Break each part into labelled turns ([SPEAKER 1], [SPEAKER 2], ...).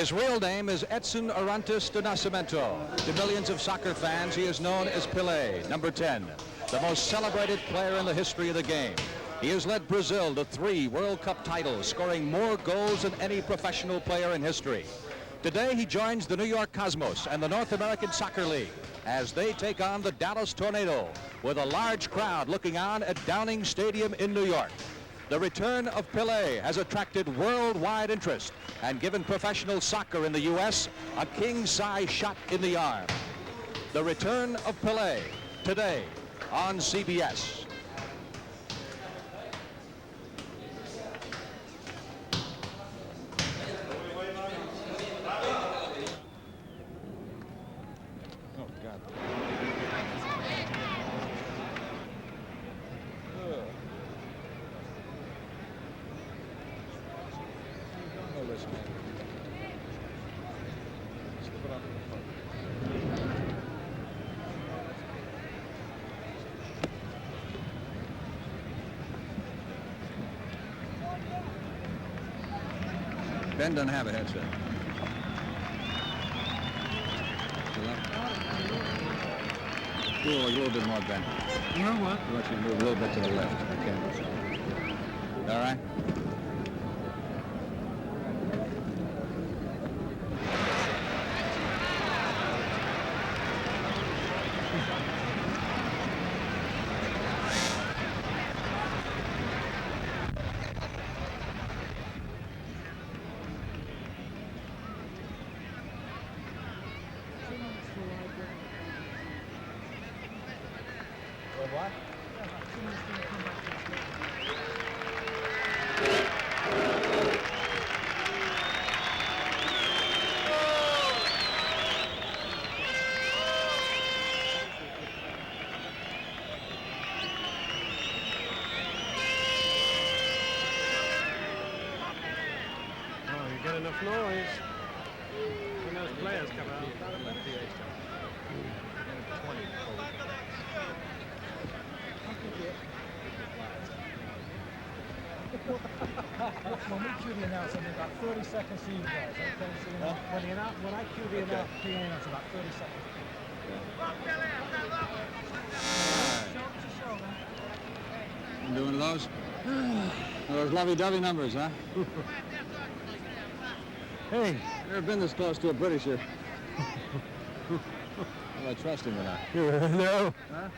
[SPEAKER 1] His real name is Edson Arantes de Nascimento. To millions of soccer fans, he is known as Pele, number 10, the most celebrated player in the history of the game. He has led Brazil to 3 World Cup titles, scoring more goals than any professional player in history. Today, he joins the New York Cosmos and the North American Soccer League as they take on the Dallas Tornado with a large crowd looking on at Downing Stadium in New York. The return of Pele has attracted worldwide interest and given professional soccer in the U.S. a king-size shot in the arm. The return of Pele today on CBS. Oh, God. Ben doesn't have a headset. A little bit more, Ben.
[SPEAKER 2] You know what?
[SPEAKER 1] I want you to move a little bit to the left. Okay. All right. What?
[SPEAKER 2] Oh, you get enough noise when those players come out.
[SPEAKER 3] When we cue the announcement, about 30 seconds to you guys. Okay? So, you know, when I cue the announcement, about 30 seconds.
[SPEAKER 1] Doing those? Those lovey-dovey numbers, huh? Hey, never been this close to a Britisher. Well, I trust him or not?
[SPEAKER 2] No.
[SPEAKER 1] Huh?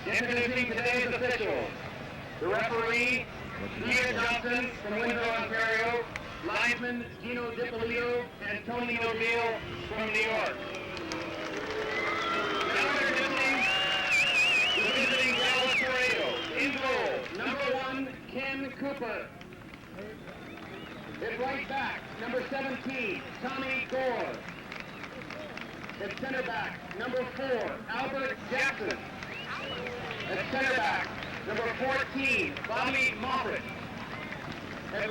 [SPEAKER 4] Introducing today's officials, the referee, Peter Johnson from Windsor, Ontario, linesman Gino DiPolito and Tony O'Neill from New York. Now introducing the visiting Dallas Tornado. In goal, number 1, Ken Cooper. At right back, number 17, Tommy Gore. At center back, number 4, Albert Jackson. At center back, number 14, Bobby Moffett.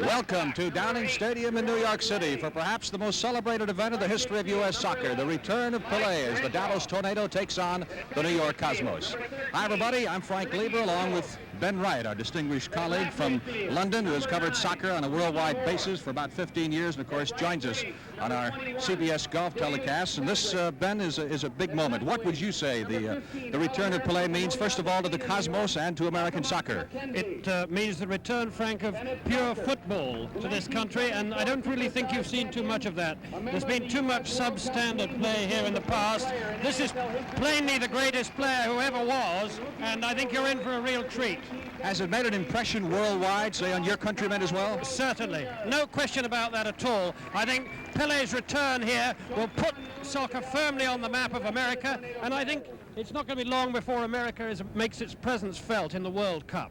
[SPEAKER 1] Welcome to Downing Stadium in New York City for perhaps the most celebrated event of the history of U.S. soccer, the return of Pele as the Dallas Tornado takes on the New York Cosmos. Hi, everybody. I'm Frank Lieber, along with Ben Wright, our distinguished colleague from London, who has covered soccer on a worldwide basis for about 15 years, and of course joins us on our CBS golf telecasts. And this, Ben, is a big moment. What would you say the return of Pele means, first of all, to the Cosmos and to American soccer?
[SPEAKER 2] It means the return, Frank, of pure football to this country, and I don't really think you've seen too much of that. There's been too much substandard play here in the past. This is plainly the greatest player who ever was, and I think you're in for a real treat.
[SPEAKER 1] Has it made an impression worldwide, say on your countrymen as well?
[SPEAKER 2] Certainly. No question about that at all. I think Pele's return here will put soccer firmly on the map of America, and I think it's not going to be long before America makes its presence felt in the World Cup.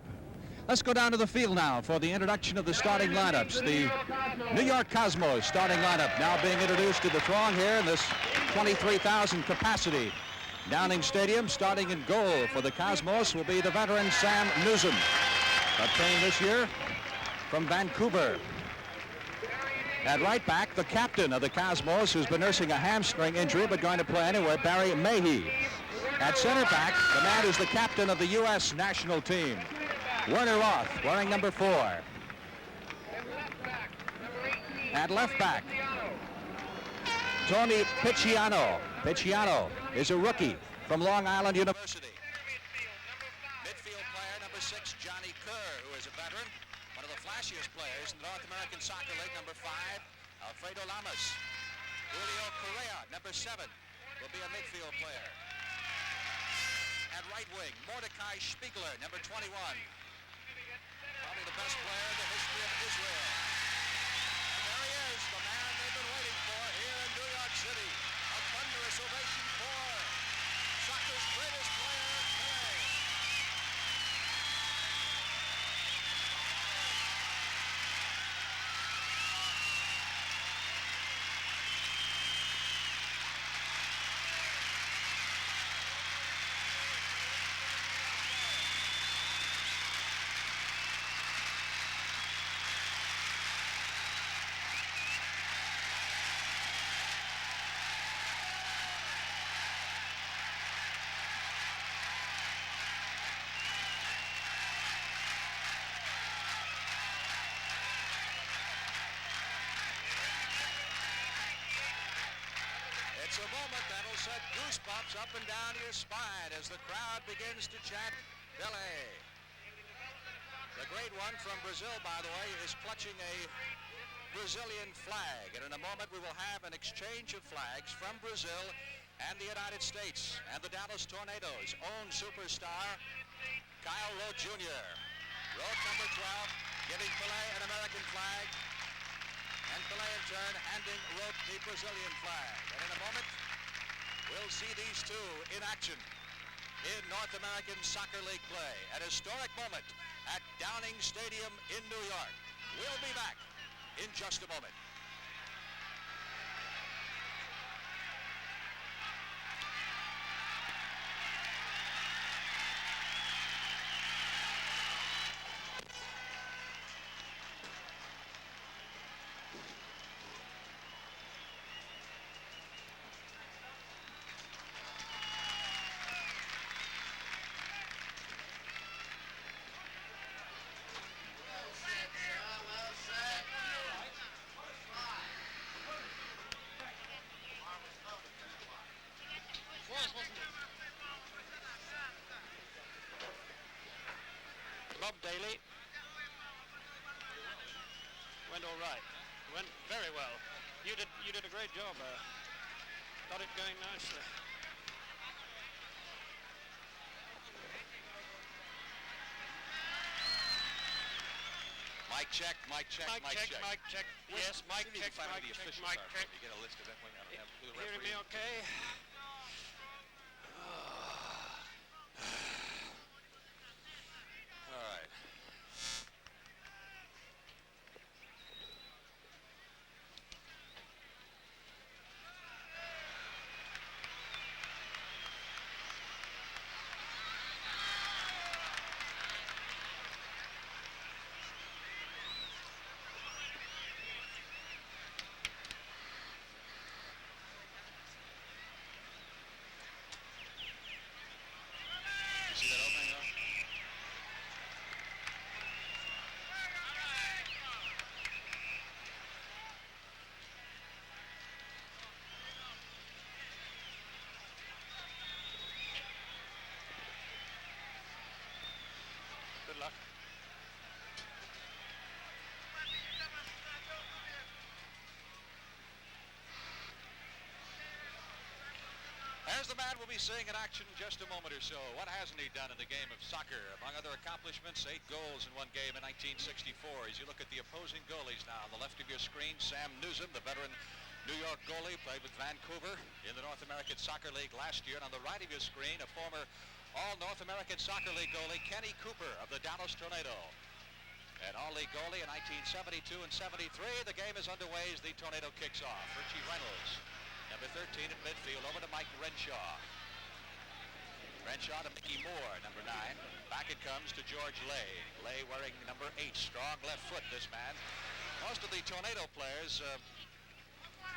[SPEAKER 1] Let's go down to the field now for the introduction of the starting lineups. The New York Cosmos starting lineup now being introduced to the throng here in this 23,000 capacity Downing Stadium, starting in goal for the Cosmos, will be the veteran Sam Newsom, obtained this year from Vancouver. At right back, the captain of the Cosmos, who's been nursing a hamstring injury but going to play anyway, Barry Mahey. At center back, the man who's the captain of the U.S. national team, Werner Roth, wearing number 4. At left back, Tony Picciano. Picciano is a rookie from Long Island University. Midfield player number 6, Johnny Kerr, who is a veteran, one of the flashiest players in the North American Soccer League. Number 5, Alfredo Lamas. Julio Correa, number 7, will be a midfield player. At right wing, Mordecai Spiegler, number 21. Probably the best player in the history of Israel. And there he is, the man they've been waiting for here in New York City. A thunderous ovation for soccer's greatest player, Pele. It's a moment that'll set goosebumps up and down your spine as the crowd begins to chant Pele. The great one from Brazil, by the way, is clutching a Brazilian flag. And in a moment we will have an exchange of flags from Brazil and the United States. And the Dallas Tornadoes' own superstar, Kyle Rote Jr. Rote, number 12, giving Pele an American flag. And Pele in turn handing Rote the Brazilian flag. And in a moment, we'll see these two in action in North American Soccer League play. An historic moment at Downing Stadium in New York. We'll be back in just a moment.
[SPEAKER 2] Bob Daly. Went all right. Went very well. You did a great job. Got it going nicely.
[SPEAKER 1] Mic check, mic check, mic check.
[SPEAKER 2] Mic check. Yes, mic check,
[SPEAKER 1] Find
[SPEAKER 2] mic
[SPEAKER 1] the
[SPEAKER 2] check,
[SPEAKER 1] officials
[SPEAKER 2] mic
[SPEAKER 1] are.
[SPEAKER 2] check.
[SPEAKER 1] You get a list of them when you have the
[SPEAKER 2] Hearing me
[SPEAKER 1] referee.
[SPEAKER 2] okay?
[SPEAKER 1] All right. You see that opening though?
[SPEAKER 2] Good luck.
[SPEAKER 1] There's the man we'll be seeing in action in just a moment or so. What hasn't he done in the game of soccer? Among other accomplishments, 8 goals in one game in 1964. As you look at the opposing goalies now, on the left of your screen, Sam Newsom, the veteran New York goalie, played with Vancouver in the North American Soccer League last year. And on the right of your screen, a former All-North American Soccer League goalie, Kenny Cooper of the Dallas Tornado. An All-League goalie in 1972 and 73. The game is underway as the Tornado kicks off. Richie Reynolds, number 13 in midfield, over to Mike Renshaw. Renshaw to Mickey Moore, number 9. Back it comes to George Lay. Lay wearing number 8. Strong left foot, this man. Most of the Tornado players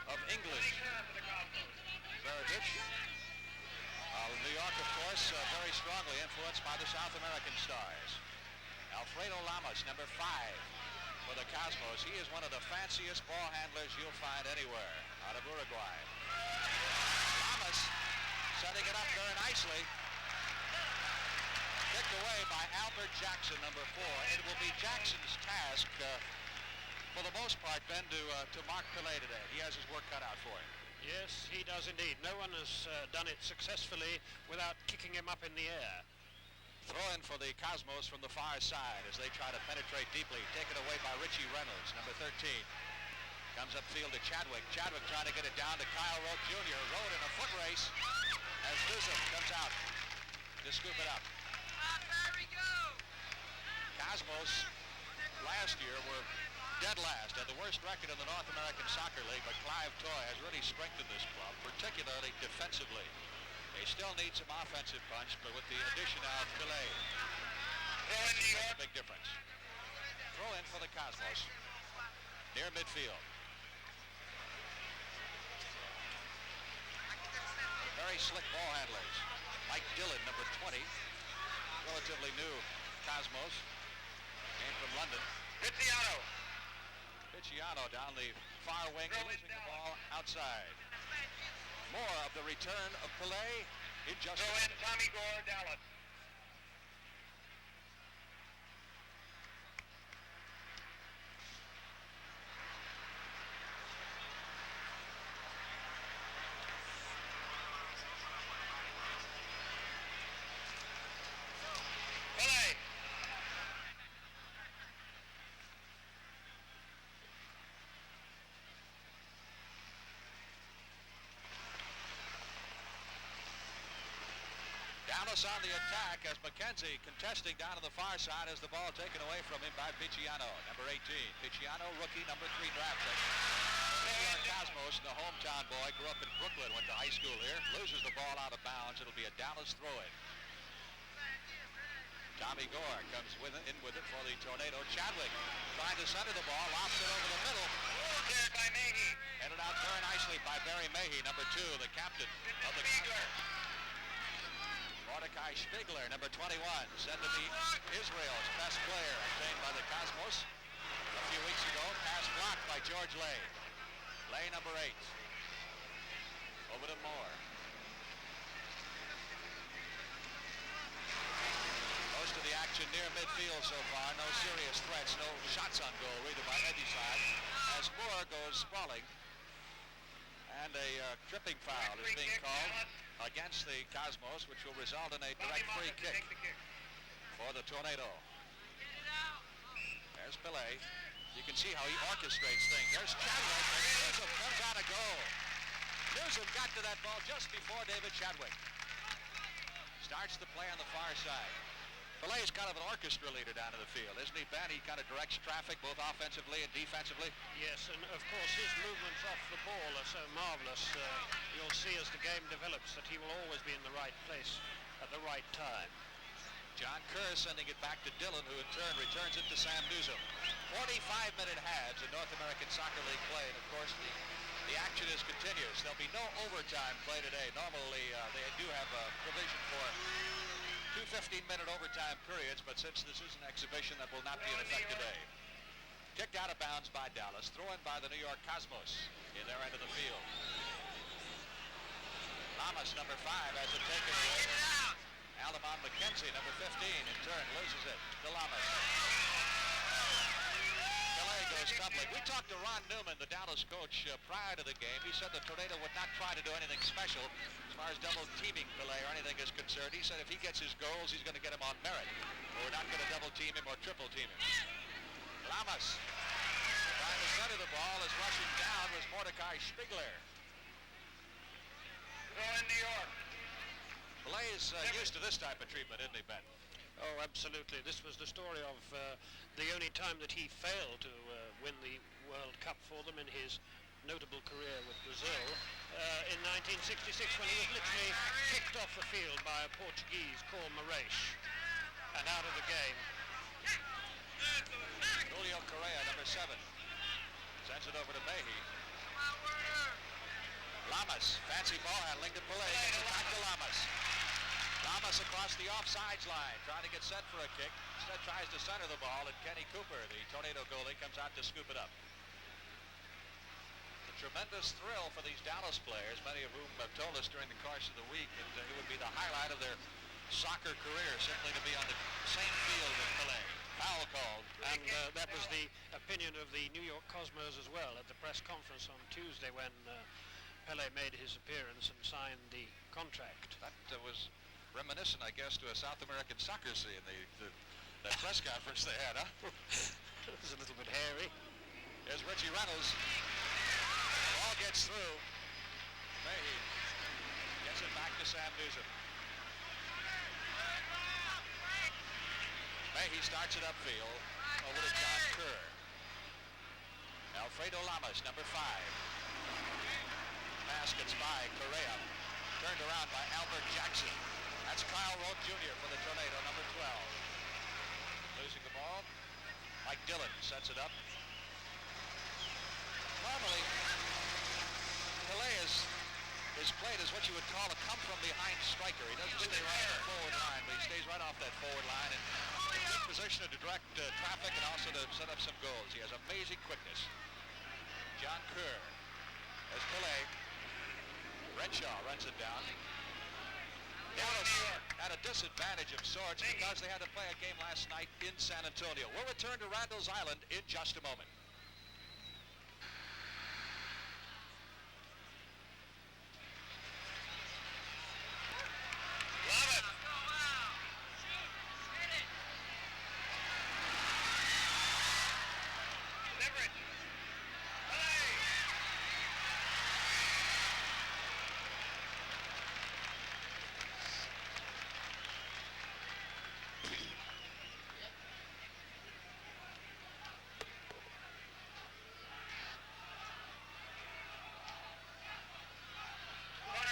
[SPEAKER 1] of English heritage. New York, of course, very strongly influenced by the South American stars. Alfredo Lamas, number 5 for the Cosmos. He is one of the fanciest ball handlers you'll find anywhere out of Uruguay. Lamas setting it up very nicely. Kicked away by Albert Jackson, number 4. It will be Jackson's task, for the most part, Ben, to mark Pele today. He has his work cut out for him.
[SPEAKER 2] Yes, he does indeed. No one has done it successfully without kicking him up in the air.
[SPEAKER 1] Throw in for the Cosmos from the far side as they try to penetrate deeply. Taken away by Richie Reynolds, number 13. Comes upfield to Chadwick. Chadwick trying to get it down to Kyle Rote Jr. Rote in a foot race as Newsom comes out to scoop it up. Cosmos last year were dead last, had the worst record in the North American Soccer League, but Clive Toye has really strengthened this club, particularly defensively. They still need some offensive punch, but with the addition of Pele, that's a big difference. Throw in for the Cosmos, near midfield. Very slick ball handlers. Mike Dillon, number 20, relatively new Cosmos, came from London. Picciano down the far wing, losing the ball outside. More of the return of Pele in just
[SPEAKER 4] Throw in Tommy Gore, Dallas. Pele.
[SPEAKER 1] Dallas on the attack as McKenzie contesting down to the far side as the ball taken away from him by Picciano, number 18. Picciano, rookie, number 3 draft pick. Cosmos, the hometown boy, grew up in Brooklyn, went to high school here, loses the ball out of bounds. It'll be a Dallas throw-in. Tommy Gore comes in with it for the Tornado. Chadwick trying to center the ball, lofts it over the middle.
[SPEAKER 4] Cleared by Mayhew.
[SPEAKER 1] Headed out very nicely by Barry Mayhew, number 2, the captain of the Cosmos. Mordecai Spiegler, number 21, said to be Israel's best player, obtained by the Cosmos a few weeks ago. Pass blocked by George Lay. Lay, number 8. Over to Moore. Most of the action near midfield so far. No serious threats, no shots on goal, either by any side. As Moore goes sprawling. And a tripping foul is being called against the Cosmos, which will result in a direct free kick for the Tornado. There's Pele. You can see how he orchestrates things. There's Chadwick, and Newsom comes out a goal. Newsom got to that ball just before David Chadwick. Starts the play on the far side. Pele is kind of an orchestra leader down in the field, isn't he, Ben? He kind of directs traffic both offensively and defensively.
[SPEAKER 2] Yes, and of course his movements off the ball are so marvelous. You'll see as the game develops that he will always be in the right place at the right time.
[SPEAKER 1] John Kerr sending it back to Dillon, who in turn returns it to Sam Newsom. 45-minute halves in North American Soccer League play, and of course the action is continuous. There'll be no overtime play today. Normally they do have a provision for 2 15-minute overtime periods, but since this is an exhibition, that will not be in effect today. Kicked out of bounds by Dallas, thrown by the New York Cosmos in their end of the field. Lamas, number 5, has it taken away. Aldemon McKenzie, number 15, in turn loses it to Lamas. Pele goes stumbling. We talked to Ron Newman, the Dallas coach, prior to the game. He said the Tornado would not try to do anything special as far as double teaming Pele or anything is concerned. He said if he gets his goals, he's going to get them on merit. But we're not going to double team him or triple team him. Lamas trying to center the ball as rushing down was Mordecai Spiegler.
[SPEAKER 4] Throw in New York.
[SPEAKER 1] Pele is used to this type of treatment, isn't he, Ben?
[SPEAKER 2] Oh, absolutely. This was the story of the only time that he failed to win the World Cup for them in his notable career with Brazil in 1966 when he was literally kicked off the field by a Portuguese called Moraes and out of the game.
[SPEAKER 1] Julio Correa, number 7. Sends it over to Mehi. Lamas, fancy ball handling to Pele. Gets it back to Lamas. Lamas across the offsides line, trying to get set for a kick. Instead tries to center the ball, and Kenny Cooper, the Tornado goalie, comes out to scoop it up. A tremendous thrill for these Dallas players, many of whom have told us during the course of the week that it would be the highlight of their soccer career simply to be on the same field with Pele. Foul called.
[SPEAKER 2] And that was the opinion of the New York Cosmos as well at the press conference on Tuesday when Pele made his appearance and signed the contract.
[SPEAKER 1] That was reminiscent, I guess, to a South American soccer scene, that press conference they had, huh?
[SPEAKER 2] It was a little bit hairy.
[SPEAKER 1] Here's Richie Reynolds. Ball gets through. Mehi gets it back to Sam Newsom. Mehi starts it upfield over to John Kerr. Alfredo Lamas, number 5. Pass gets by Correa. Turned around by Albert Jackson. That's Kyle Rote Jr. for the Tornado, number 12. Losing the ball. Mike Dillon sets it up. Normally, Pele is played as what you would call a come-from-behind striker. He doesn't stay right on the forward line, but he stays right off that forward line and in good position to direct traffic and also to set up some goals. He has amazing quickness. John Kerr. As Pele. Renshaw runs it down. Dallas had a disadvantage of sorts because they had to play a game last night in San Antonio. We'll return to Randall's Island in just a moment.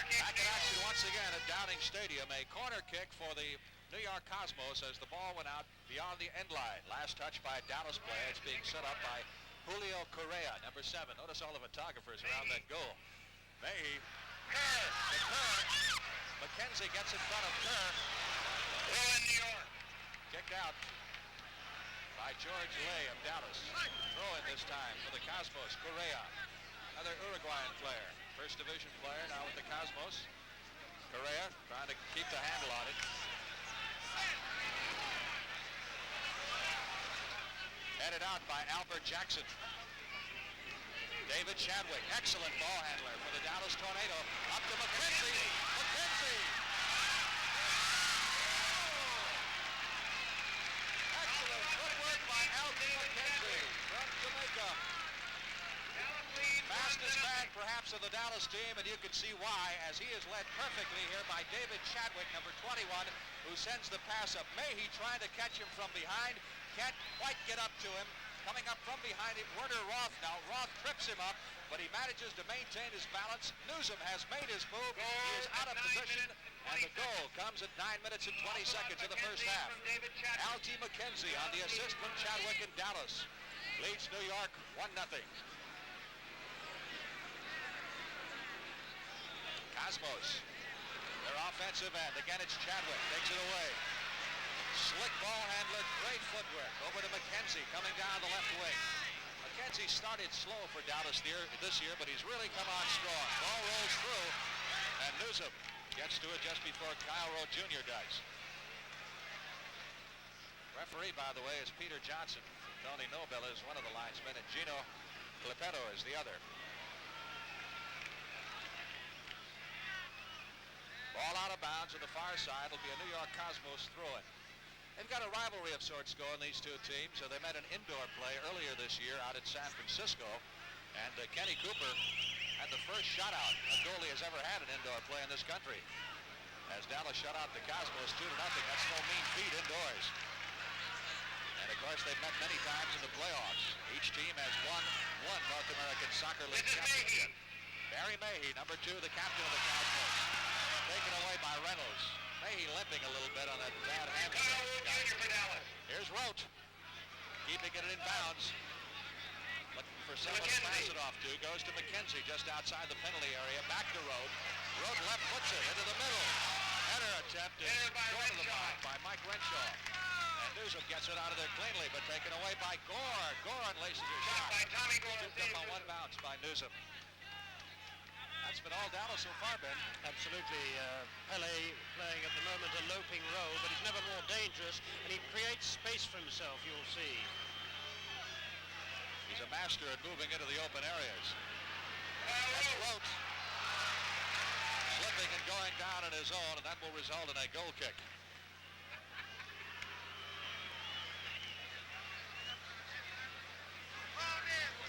[SPEAKER 1] Back in action once again at Downing Stadium. A corner kick for the New York Cosmos as the ball went out beyond the end line. Last touch by a Dallas player. It's being set up by Julio Correa, number 7. Notice all the photographers around that goal. Mehi. Kerr. McKenzie gets in front of Kerr. In New York. Kicked out by George Lay of Dallas. Throw in this time for the Cosmos. Correa, another Uruguayan player. First division player now with the Cosmos. Correa trying to keep the handle on it. Headed out by Albert Jackson. David Chadwick, excellent ball handler for the Dallas Tornado. Up to McKenzie. McKenzie! Excellent footwork by Albert McKenzie from Jamaica. Fastest man perhaps of the Dallas team, and you can see why, as he is led perfectly here by David Chadwick, number 21, who sends the pass up. Mehi trying to catch him from behind. Can't quite get up to him. Coming up from behind him, Werner Roth now. Roth trips him up, but he manages to maintain his balance. Newsom has made his move. He is out of position, and the goal comes at 9 minutes and 20 seconds of the first half. Al.T. McKenzie on the assist from Chadwick in Dallas. Leads New York 1-0. Cosmos, their offensive end. Again, it's Chadwick. Takes it away. Slick ball handler, great footwork. Over to McKenzie coming down the left wing. McKenzie started slow for Dallas this year, but he's really come on strong. Ball rolls through, and Newsom gets to it just before Kyle Rote Jr. does. Referee, by the way, is Peter Johnson. Tony Nobel is one of the linesmen, and Gino Clippetto is the other. Ball out of bounds on the far side. It'll be a New York Cosmos throw-in. They've got a rivalry of sorts going, these two teams. So they met an indoor play earlier this year out in San Francisco. And Kenny Cooper had the first shutout a goalie has ever had an indoor play in this country. As Dallas shut out the Cosmos 2-0. That's no mean feat indoors. And of course, they've met many times in the playoffs. Each team has won one North American Soccer League championship. Barry Mayhew, number 2, the captain of the Cosmos. Taken away by Reynolds. Mayhew limping a little bit on that bad hamstring. Here's Rote. Keeping it in bounds. Looking for someone to pass it off to. Goes to McKenzie just outside the penalty area. Back to Rote. Rote left puts it into the middle. Header attempt is short of the mark by Mike Renshaw. And Newsom gets it out of there cleanly, but taken away by Gore. Gore unleashes his shot. Tipped up on one bounce by Newsom. That's been all Dallas so far, Ben.
[SPEAKER 2] Absolutely. Pele playing at the moment a loping role, but he's never more dangerous, and he creates space for himself, you'll see.
[SPEAKER 1] He's a master at moving into the open areas. That's Rote. Slipping and going down in his own, and that will result in a goal kick.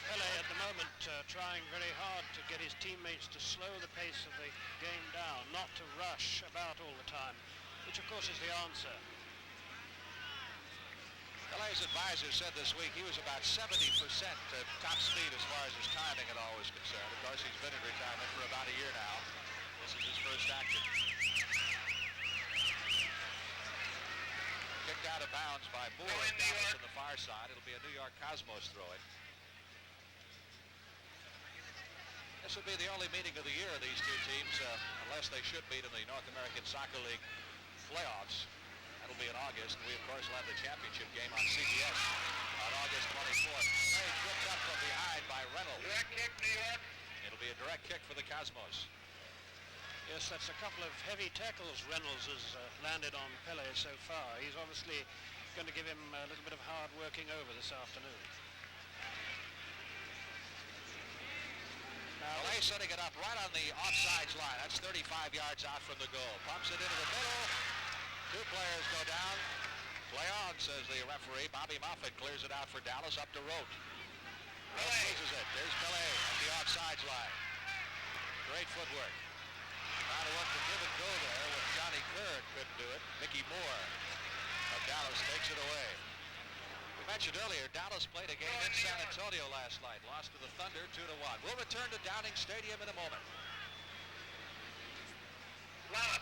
[SPEAKER 2] Pele at the moment trying very hard to get his teammates to slow the pace of the game down, not to rush about all the time, which of course is the answer.
[SPEAKER 1] Pele's advisor said this week he was about 70% at top speed as far as his timing at all was concerned. Of course, he's been in retirement for about a year now. This is his first action. Kicked out of bounds by Moore down to the far side. It'll be a New York Cosmos throw-in. This will be the only meeting of the year of these two teams, unless they should meet in the North American Soccer League playoffs. That'll be in August, and we, of course, will have the championship game on CBS on August 24th. Play tripped up from behind by Randall.
[SPEAKER 4] Direct kick, New York.
[SPEAKER 1] It'll be a direct kick for the Cosmos.
[SPEAKER 2] Yes, that's a couple of heavy tackles Reynolds has landed on Pele so far. He's obviously going to give him a little bit of hard working over this afternoon.
[SPEAKER 1] Now, Pele setting it up right on the offsides line. That's 35 yards out from the goal. Pumps it into the middle. Two players go down. Play on, says the referee. Bobby Moffett clears it out for Dallas up to Rote. Rote loses it. There's Pele at the offsides line. Great footwork. Trying to work the give and go there with Johnny Kerr and couldn't do it. Mickey Moore of Dallas takes it away. We mentioned earlier, Dallas played a game in San Antonio last night. Lost to the Thunder 2-1. We'll return to Downing Stadium in a moment.
[SPEAKER 4] Lama.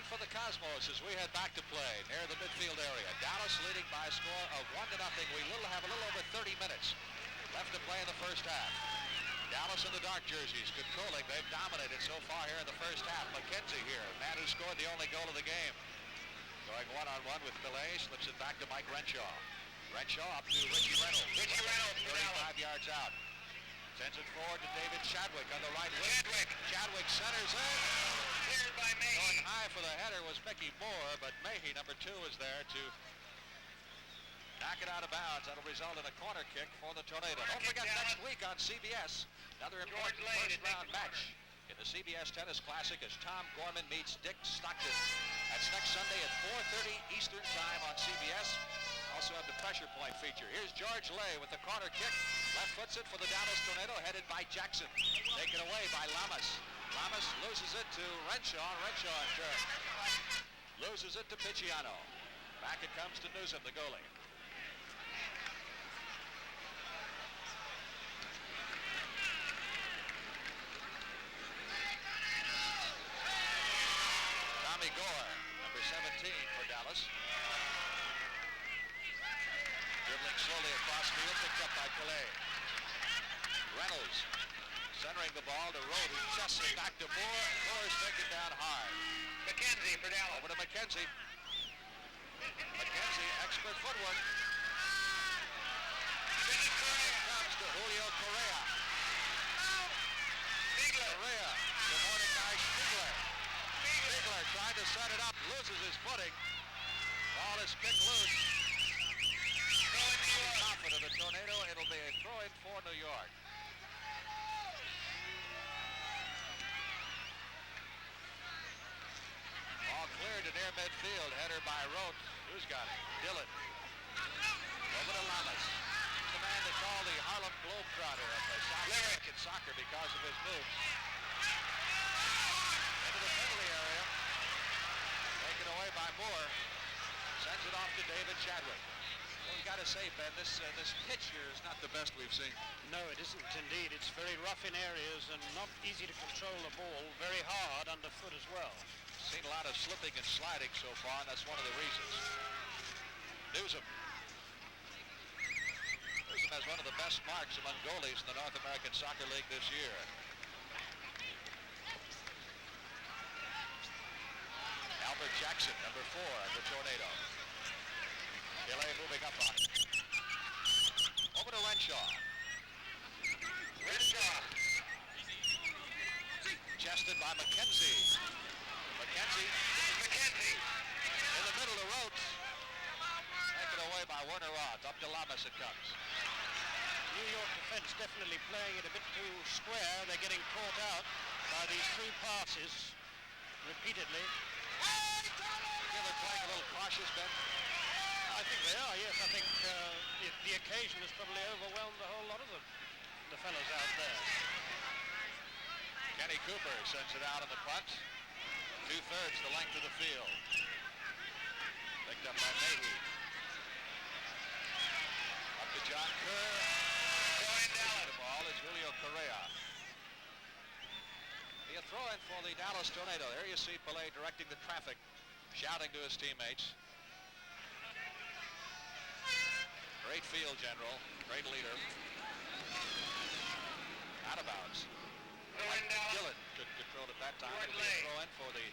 [SPEAKER 1] For the Cosmos as we head back to play near the midfield area. Dallas leading by a score of 1-0. We have a little over 30 minutes left to play in the first half. Dallas in the dark jerseys controlling. They've dominated so far here in the first half. McKenzie here, man who scored the only goal of the game. Going one-on-one with Pele, slips it back to Mike Renshaw. Renshaw up to Richie Reynolds. 35 yards out. Sends it forward to David Chadwick on the right wing. Chadwick centers in.
[SPEAKER 4] Cleared by Mayhew.
[SPEAKER 1] Going high for the header was Mickey Moore, but Mayhew, number 2, is there to knock it out of bounds. That'll result in a corner kick for the Tornado. Don't forget next week on CBS, another important first-round match in the CBS Tennis Classic as Tom Gorman meets Dick Stockton. That's next Sunday at 4:30 Eastern Time on CBS. Also have the pressure point feature. Here's George Lay with the corner kick. Left foots it for the Dallas Tornado, headed by Jackson. Taken away by Lamas. Lamas loses it to Renshaw. Renshaw in turn loses it to Picciano. Back it comes to Newsom, the goalie. Tommy Gore, number 17 for Dallas. Dribbling slowly across field, picked up by Pele. Reynolds centering the ball to Rote, who chests it back to Moore. Moore is taken down hard.
[SPEAKER 4] McKenzie for Dallas.
[SPEAKER 1] Over to McKenzie. McKenzie, expert footwork. Here comes to Julio Correa. Correa, supported by Spiegler. Spiegler trying to set it up, loses his footing. Ball is kicked loose. Confident of the field. Header by Roth. Who's got it? Dillon. Over to Lamas. The man they call the Harlem Globetrotter of the American soccer because of his moves. Into the penalty area. Taken away by Moore. Sends it off to David Chadwick. Well, you got to say, Ben, this pitch here is not the best we've seen.
[SPEAKER 2] No, it isn't indeed. It's very rough in areas and not easy to control the ball. Very hard underfoot as well.
[SPEAKER 1] Seen a lot of slipping and sliding so far, and that's one of the reasons. Newsom has one of the best marks among goalies in the North American Soccer League this year. Albert Jackson, number 4 at the Tornado. Pele moving up on it. Over to Renshaw. Chested by McKenzie. McKenzie. In the middle of Rhodes. Taken away by Werner Roth. Up to Lamas it comes.
[SPEAKER 2] New York defense definitely playing it a bit too square. They're getting caught out by these through passes repeatedly.
[SPEAKER 1] They're playing a little cautious, Ben.
[SPEAKER 2] I think they are, yes. I think the occasion has probably overwhelmed a whole lot of them, the fellows out there.
[SPEAKER 1] Kenny Cooper sends it out in the front. 2/3 the length of the field. Picked up by Mayhew. Up to John Kerr. Going down the ball is Julio Correa. The throw-in for the Dallas Tornado. There you see Pele directing the traffic, shouting to his teammates. Great field general, great leader. Out of bounds. Dillon could control at that time. It'll be a throw-in for the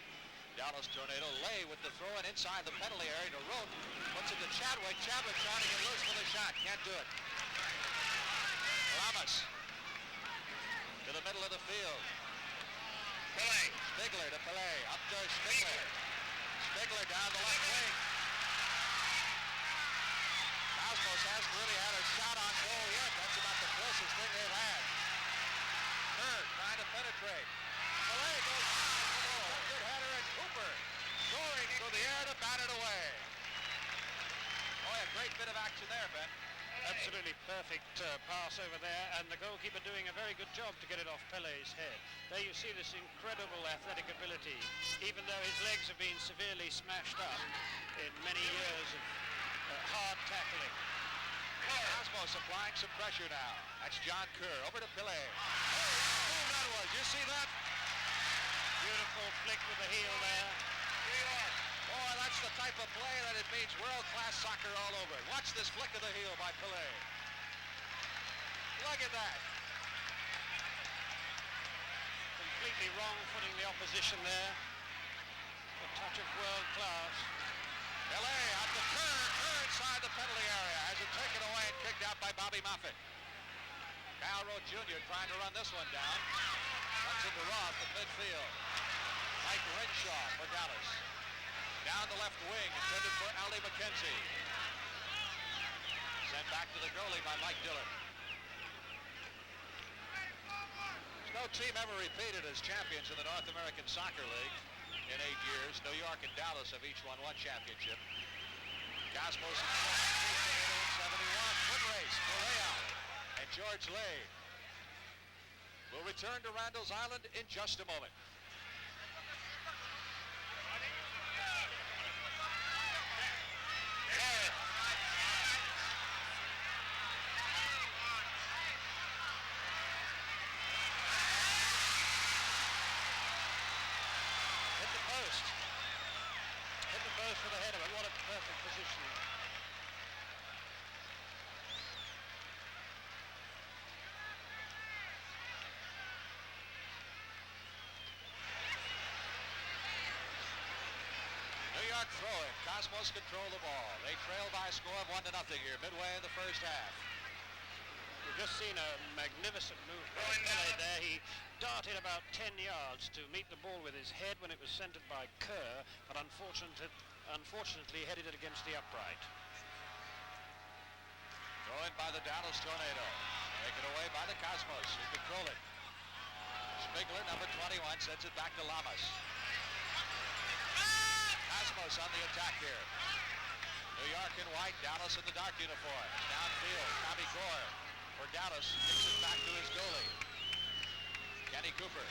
[SPEAKER 1] Dallas Tornado. Lay with the throw-in inside the penalty area to Roth. Puts it to Chadwick. Chadwick trying to get loose for the shot. Can't do it. Lamas to the middle of the field. Pele. Spigler to Pele. Up to Spigler. Spigler down the left wing. Cosmos hasn't really had a shot on goal yet. That's about the closest thing they've had. Kerr trying to penetrate. Pele goes high. Good header, and Cooper soaring through the air to bat it away. Boy, a great bit of action there, Ben.
[SPEAKER 2] Absolutely perfect pass over there, and the goalkeeper doing a very good job to get it off Pele's head. There you see this incredible athletic ability, even though his legs have been severely smashed up in many years of hard tackling.
[SPEAKER 1] Cosmos applying some pressure now. That's John Kerr over to Pele. Oh, that was. You see that?
[SPEAKER 2] Beautiful flick with the heel there.
[SPEAKER 1] Boy, that's the type of play that it means world-class soccer all over. Watch this flick of the heel by Pele. Look at that.
[SPEAKER 2] Completely wrong-footing the opposition there. A touch of world-class.
[SPEAKER 1] Pele out to Kerr. Kerr inside the penalty area. Has it taken away and kicked out by Bobby Moffett. Kyle Roth Jr. trying to run this one down. Runs into Roth at midfield. Mike Renshaw for Dallas. Down the left wing, intended for Ali McKenzie. Sent back to the goalie by Mike Dillon. There's no team ever repeated as champions in the North American Soccer League in 8 years. New York and Dallas have each won one championship. Cosmos in 71. Foot race, Correa and George Lay. We'll return to Randall's Island in just a moment.
[SPEAKER 2] For the header, but what a perfect position.
[SPEAKER 1] New York throwing. Cosmos control the ball. They trail by a score of 1-0 here, midway in the first half.
[SPEAKER 2] We've just seen a magnificent move by Pele there. He darted about 10 yards to meet the ball with his head when it was centered by Kerr, but unfortunately headed it against the upright.
[SPEAKER 1] Thrown by the Dallas Tornado. Taken away by the Cosmos, who control it. Spigler, number 21, sends it back to Lamas. Cosmos Cosmos on the attack here. New York in white, Dallas in the dark uniform. Downfield, Tommy Gore for Dallas. Kicks it back to his goalie, Kenny Cooper.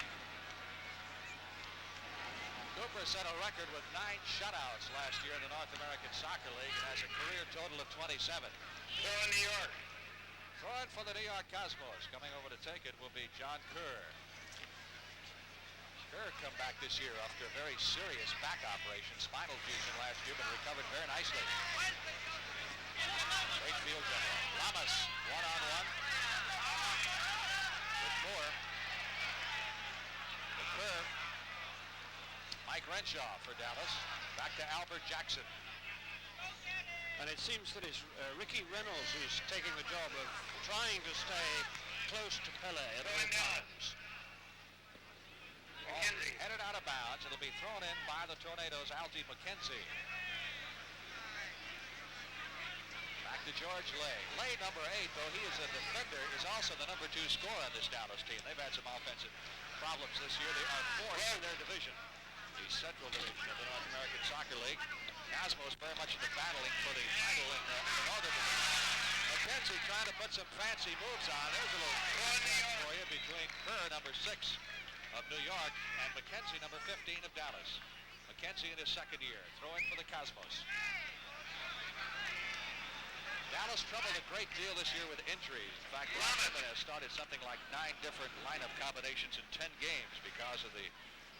[SPEAKER 1] Cooper set a record with 9 shutouts last year in the North American Soccer League and has a career total of 27.
[SPEAKER 4] Throw in New York.
[SPEAKER 1] Throwing for the New York Cosmos. Coming over to take it will be John Kerr. Kerr come back this year after a very serious back operation, spinal fusion last year, but recovered very nicely. Great field general. Lamas, one-on-one with Moore. With Kerr. Mike Renshaw for Dallas. Back to Albert Jackson.
[SPEAKER 2] And it seems that it's Ricky Reynolds who's taking the job of trying to stay close to Pele at all times.
[SPEAKER 1] Headed out of bounds. It'll be thrown in by the Tornadoes' Altie McKenzie. Back to George Lay. Lay, number 8, though he is a defender, is also the number 2 scorer on this Dallas team. They've had some offensive problems this year. They are 4th in their division, the Central Division of the North American Soccer League. Cosmos very much in the battling for the title in the Northern Division. McKenzie trying to put some fancy moves on. There's a little contact for you between Kerr, number 6 of New York, and McKenzie, number 15 of Dallas. McKenzie in his second year, throwing for the Cosmos. Dallas troubled a great deal this year with injuries. In fact, London has started something like 9 different lineup combinations in 10 games because of the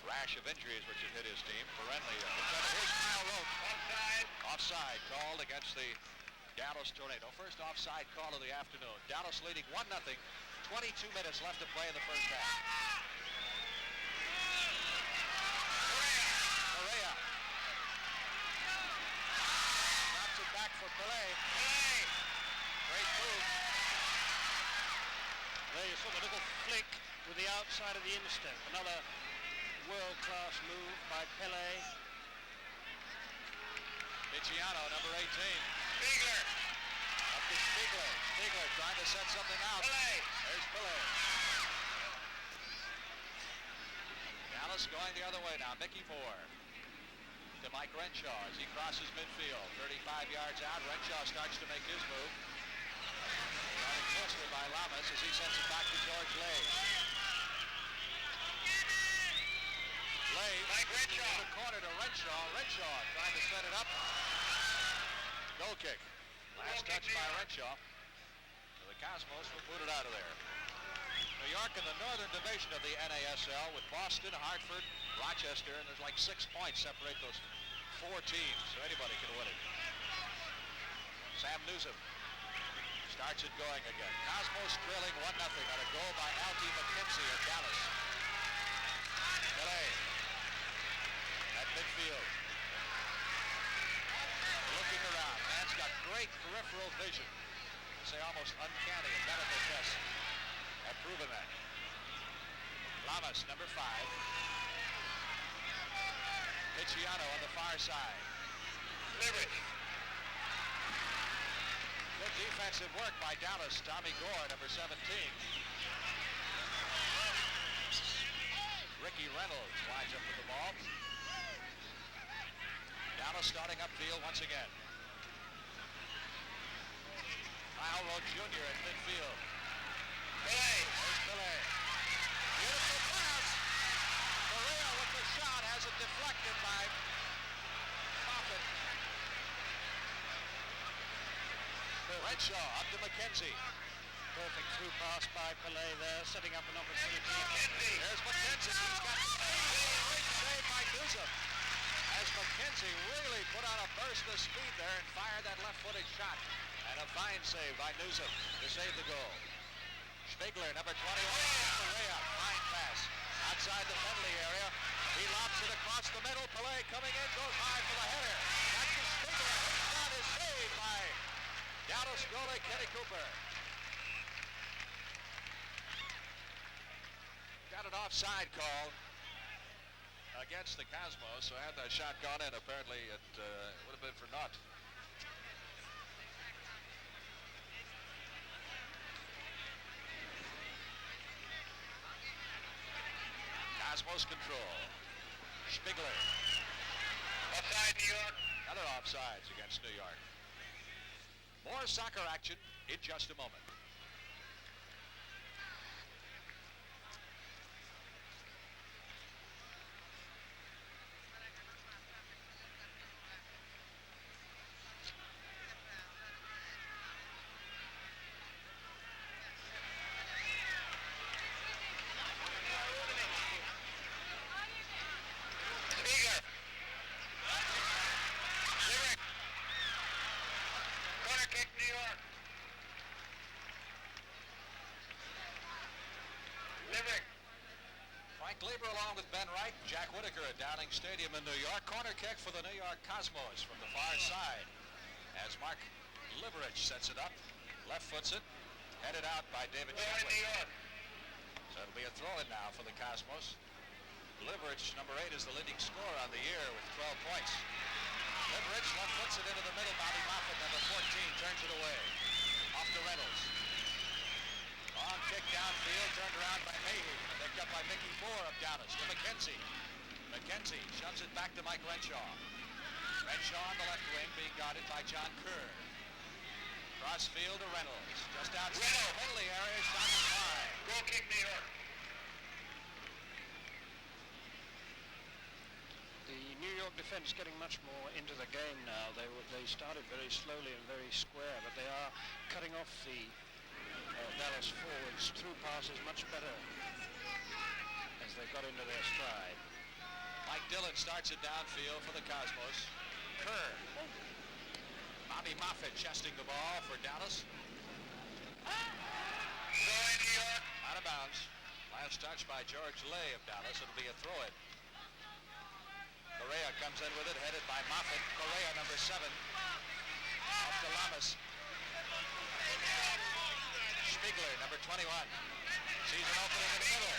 [SPEAKER 1] rash of injuries which have hit his team. Perennially a contender. Here's Kyle Roach. Offside called against the Dallas Tornado. First offside call of the afternoon. Dallas leading 1-0. 22 minutes left to play in the first half. Correa. Drops it back for Pele. Great move.
[SPEAKER 2] There you saw the little flick with the outside of the instep. Another world-class move by Pele.
[SPEAKER 1] Picciano, number 18.
[SPEAKER 4] Spiegler.
[SPEAKER 1] Up to Spiegler. Spiegler trying to set something out.
[SPEAKER 4] Pele.
[SPEAKER 1] There's Pele. Dallas going the other way now. Mickey Moore to Mike Renshaw as he crosses midfield. 35 yards out. Renshaw starts to make his move. Running closely by Lamas as he sends it back to George Lay. Lay
[SPEAKER 4] Mike Renshaw.
[SPEAKER 1] in the corner to Renshaw. Renshaw trying to set it up. Goal kick. Last touch by Renshaw. So the Cosmos will boot it out of there. New York in the Northern Division of the NASL with Boston, Hartford, Rochester, and there's like 6 points separate those 4 teams, so anybody can win it. Sam Newsom starts it going again. Cosmos trailing 1-0 on a goal by Altie McKenzie of Dallas. Pele at midfield. Looking around. Man's got great peripheral vision. I say almost uncanny in medical tests have proven that. Lamas, number 5. Picciano on the far side.
[SPEAKER 4] Liberty.
[SPEAKER 1] Good defensive work by Dallas. Tommy Gore, number 17. Ricky Reynolds winds up with the ball. Dallas starting upfield once again. Kyle Roach Jr. at midfield.
[SPEAKER 4] Pele.
[SPEAKER 1] There's Pele. Beautiful pass. Correa with the shot has it deflected by Moffitt. Renshaw up to McKenzie.
[SPEAKER 2] Perfect through pass by Pele there, setting up an opportunity.
[SPEAKER 1] There's McKenzie. He's got the save. Great save by Newsom. As McKenzie really put on a burst of speed there and fired that left-footed shot. And a fine save by Newsom to save the goal. Spiegler, number 21. Correa, fine pass. Outside the penalty area. He lobs it across the middle. Pele coming in, goes high for the header. Back to Spiegler. His shot is saved by Dallas goalie Kenny Cooper. Got an offside call against the Cosmos, so had that shot gone in, apparently it would have been for naught. Cosmos control. Spiegler.
[SPEAKER 4] Offside, New York.
[SPEAKER 1] Another offsides against New York. More soccer action in just a moment. Along with Ben Wright and Jack Whitaker at Downing Stadium in New York. Corner kick for the New York Cosmos from the far side as Mark Liverich sets it up, left foots it, headed out by David Chadwick. So it'll be a throw-in now for the Cosmos. Liverich, number 8, is the leading scorer on the year with 12 points. Liverich left foots it into the middle. Bobby Moffett, number 14, turns it away. Off to Reynolds. Long kick downfield, turned around by Mayhew. Picked up by Mickey Moore of Dallas to McKenzie. McKenzie shoves it back to Mike Renshaw. Renshaw on the left wing being guarded by John Kerr. Crossfield to Reynolds. Just outside the penalty area, shot is high.
[SPEAKER 4] Goal kick, New York.
[SPEAKER 2] The New York defense getting much more into the game now. They started very slowly and very square, but they are cutting off the Dallas forwards through passes much better as they got into their stride.
[SPEAKER 1] Mike Dillon starts it downfield for the Cosmos. Kerr. Bobby Moffett chesting the ball for Dallas.
[SPEAKER 4] Throw-in, New York.
[SPEAKER 1] Out of bounds. Last touch by George Lay of Dallas. It'll be a throw-in. Correa comes in with it, headed by Moffett. Correa, number 7. Off to Lamas. Spiegler, number 21. Sees an opening in the middle.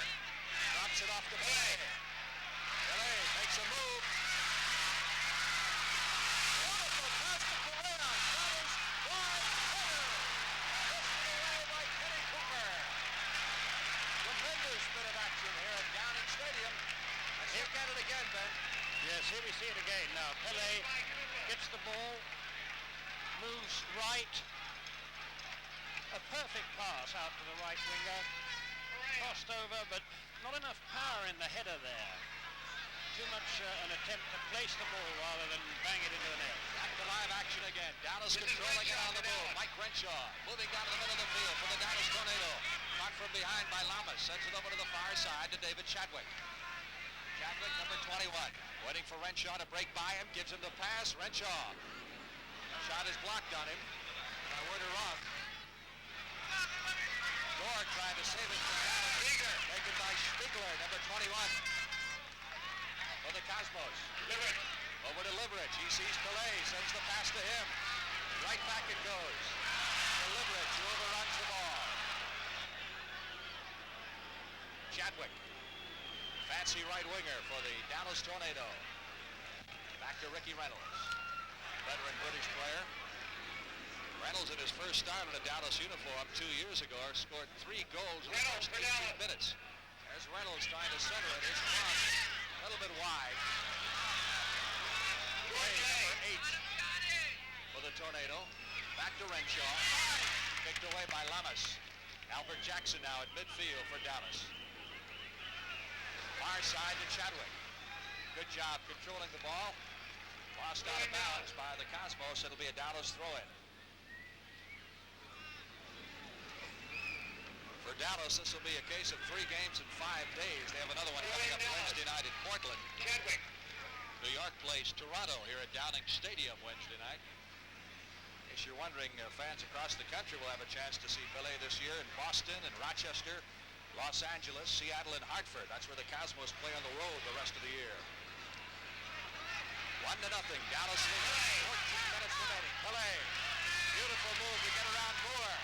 [SPEAKER 1] Drops it off to Pele. Pele makes a move. Beautiful pass to Correa. Dallas wide header. Lifted away by Kenny Cooper. Tremendous bit of action here at Downing Stadium. Let's look at it again, Ben.
[SPEAKER 2] Yes, here we see it again now. Pele gets the ball, moves right. A perfect pass out to the right winger. Crossed over, but not enough power in the header there. Too much an attempt to place the ball rather than bang it into the net.
[SPEAKER 1] Back to live action again. Dallas controlling it on the move. Mike Renshaw moving down to the middle of the field for the Dallas Tornado. Caught from behind by Lamas. Sends it over to the far side to David Chadwick. Chadwick, number 21. Waiting for Renshaw to break by him. Gives him the pass. Renshaw. Shot is blocked on him. By word or wrong. Gore trying to save it from Dallas. Taken by Spiegler, number 21. For the Cosmos.
[SPEAKER 4] Liverich.
[SPEAKER 1] Over to Liverich. He sees Pele. Sends the pass to him. Right back it goes. To Liverich, who overruns the ball. Chadwick. Fancy right winger for the Dallas Tornado. Back to Ricky Reynolds. Veteran British player. Reynolds in his first start in a Dallas uniform 2 years ago scored 3 goals in the first 18 minutes. There's Reynolds trying to center it. His cross a little bit wide. Way number 8 for the Tornado. Back to Renshaw. Picked away by Lamas. Albert Jackson now at midfield for Dallas. Far side to Chadwick. Good job controlling the ball. Lost out of bounds by the Cosmos. It'll be a Dallas throw-in. For Dallas, this will be a case of 3 games in 5 days. They have another one coming up Wednesday night in Portland.
[SPEAKER 4] Chadwick.
[SPEAKER 1] New York plays Toronto here at Downing Stadium Wednesday night. In case you're wondering, fans across the country will have a chance to see Pele this year in Boston and Rochester, Los Angeles, Seattle, and Hartford. That's where the Cosmos play on the road the rest of the year. 1-0. Dallas leads. 14 minutes remaining. Pele. Beautiful move to get around Moore.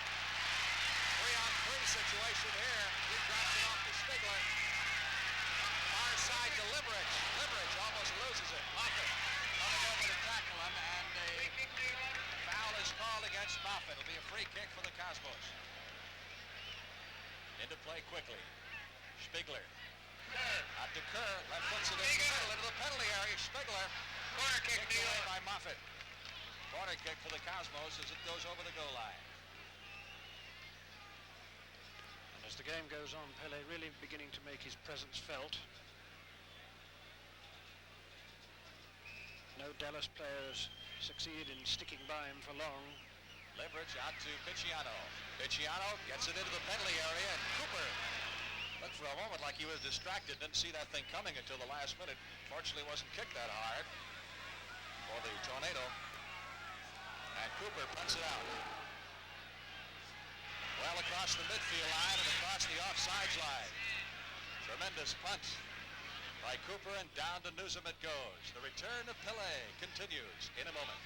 [SPEAKER 1] 3-on-3 situation here. He drops it off to Spiegler. Far side to Liverich. Liverich almost loses it. Moffett coming over to tackle him, and a foul is called against Moffett. It'll be a free kick for the Cosmos. Into play quickly. Spiegler. Out to Kerr. Left foots it in the middle into the penalty area. Spiegler
[SPEAKER 4] Corner kick,
[SPEAKER 1] Kicked away by Moffett. Corner kick for the Cosmos as it goes over the goal line.
[SPEAKER 2] And as the game goes on, Pele really beginning to make his presence felt. No Dallas players succeed in sticking by him for long.
[SPEAKER 1] Leverage out to Picciano. Picciano gets it into the penalty area, and Cooper looked for a moment like he was distracted, didn't see that thing coming until the last minute. Fortunately, wasn't kicked that hard for the Tornado. And Cooper punts it out. Well across the midfield line and across the offsides line. Tremendous punt by Cooper, and down to Newsom it goes. The return of Pele continues in a moment.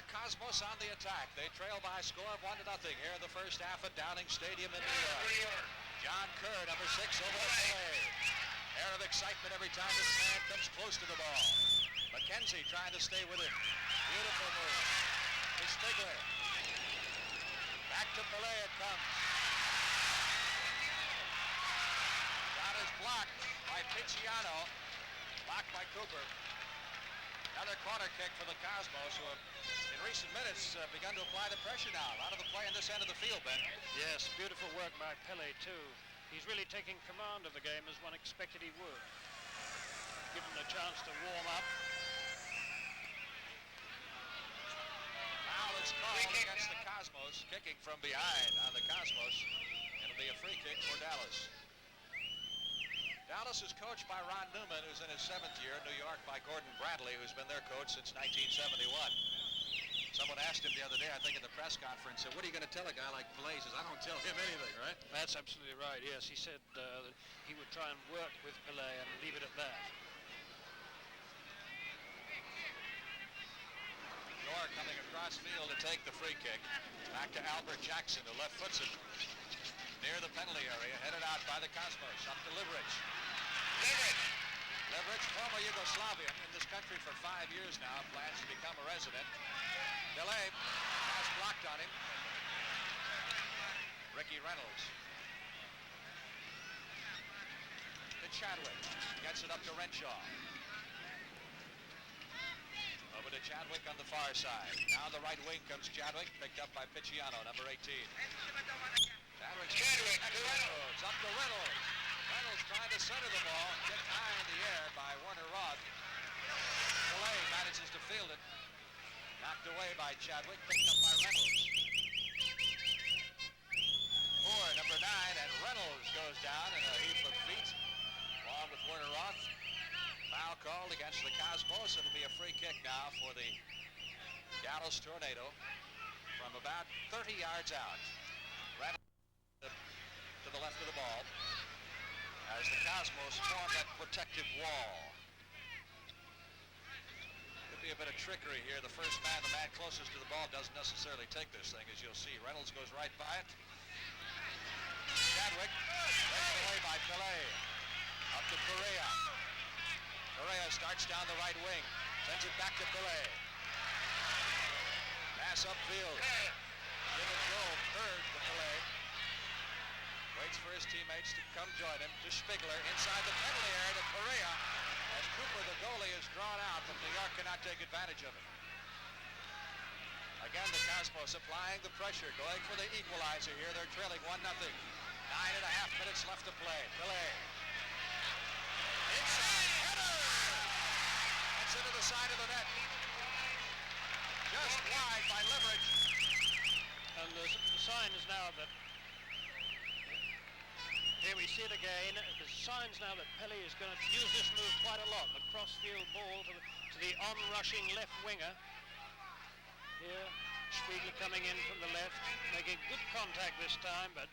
[SPEAKER 1] Cosmos on the attack. They trail by a score of 1-0 here in the first half at Downing Stadium in New York. John Kerr, number 6, over the Pele. Air of excitement every time this man comes close to the ball. McKenzie trying to stay with him. Beautiful move. To Stigler. Back to Pele it comes. That is blocked by Picciano. Blocked by Cooper. Another corner kick for the Cosmos, who have in recent minutes begun to apply the pressure now. A lot of the play in this end of the field, Ben.
[SPEAKER 2] Yes, beautiful work by Pele too. He's really taking command of the game as one expected he would. Given a chance to warm up.
[SPEAKER 1] Foul is called against the Cosmos, kicking from behind on the Cosmos. It'll be a free kick for Dallas. Dallas is coached by Ron Newman, who's in his 7th year. New York by Gordon Bradley, who's been their coach since 1971. Someone asked him the other day, I think in the press conference, what are you going to tell a guy like Pele? He says, I don't tell him anything, right?
[SPEAKER 2] That's absolutely right, yes. He said that he would try and work with Pele and leave it at that.
[SPEAKER 1] Gore coming across field to take the free kick. Back to Albert Jackson, who left foots it near the penalty area, headed out by the Cosmos. Up to Leverage. Leverage, former Yugoslavian, in this country for 5 years now, plans to become a resident. Pele has blocked on him. Ricky Reynolds. To Chadwick. Gets it up to Renshaw. Over to Chadwick on the far side. Now on the right wing comes Chadwick, picked up by Picciano, number 18. Chadwick to Reynolds. Up to Reynolds. Reynolds trying to center the ball. Kicked high in the air by Werner Roth. Pele manages to field it. Knocked away by Chadwick, picked up by Reynolds. Moore, number 9, and Reynolds goes down in a heap of feet, along with Werner Roth. Foul called against the Cosmos. It'll be a free kick now for the Dallas Tornado from about 30 yards out. Randall to the left of the ball as the Cosmos form that protective wall. Be a bit of trickery here. The first man, the man closest to the ball, doesn't necessarily take this thing, as you'll see. Reynolds goes right by it. Chadwick, taken away by Pele. Up to Correa. Correa starts down the right wing. Sends it back to Pele. Pass upfield. Give it go. Bird to Pele. Waits for his teammates to come join him. To Spigler. Inside the penalty area to Correa. As Cooper, the goalie, is drawn out, but New York cannot take advantage of it. Again, the Cosmos applying the pressure, going for the equalizer here. They're trailing 1-0. 9.5 minutes left to play. Pele. Inside, header! That's into the side of the net. Just wide by Leverage.
[SPEAKER 2] And the sign is now that, here we see it again, the signs now that Pele is going to use this move quite a lot. The cross-field ball to the on-rushing left winger. Here, Spiegel coming in from the left, making good contact this time, but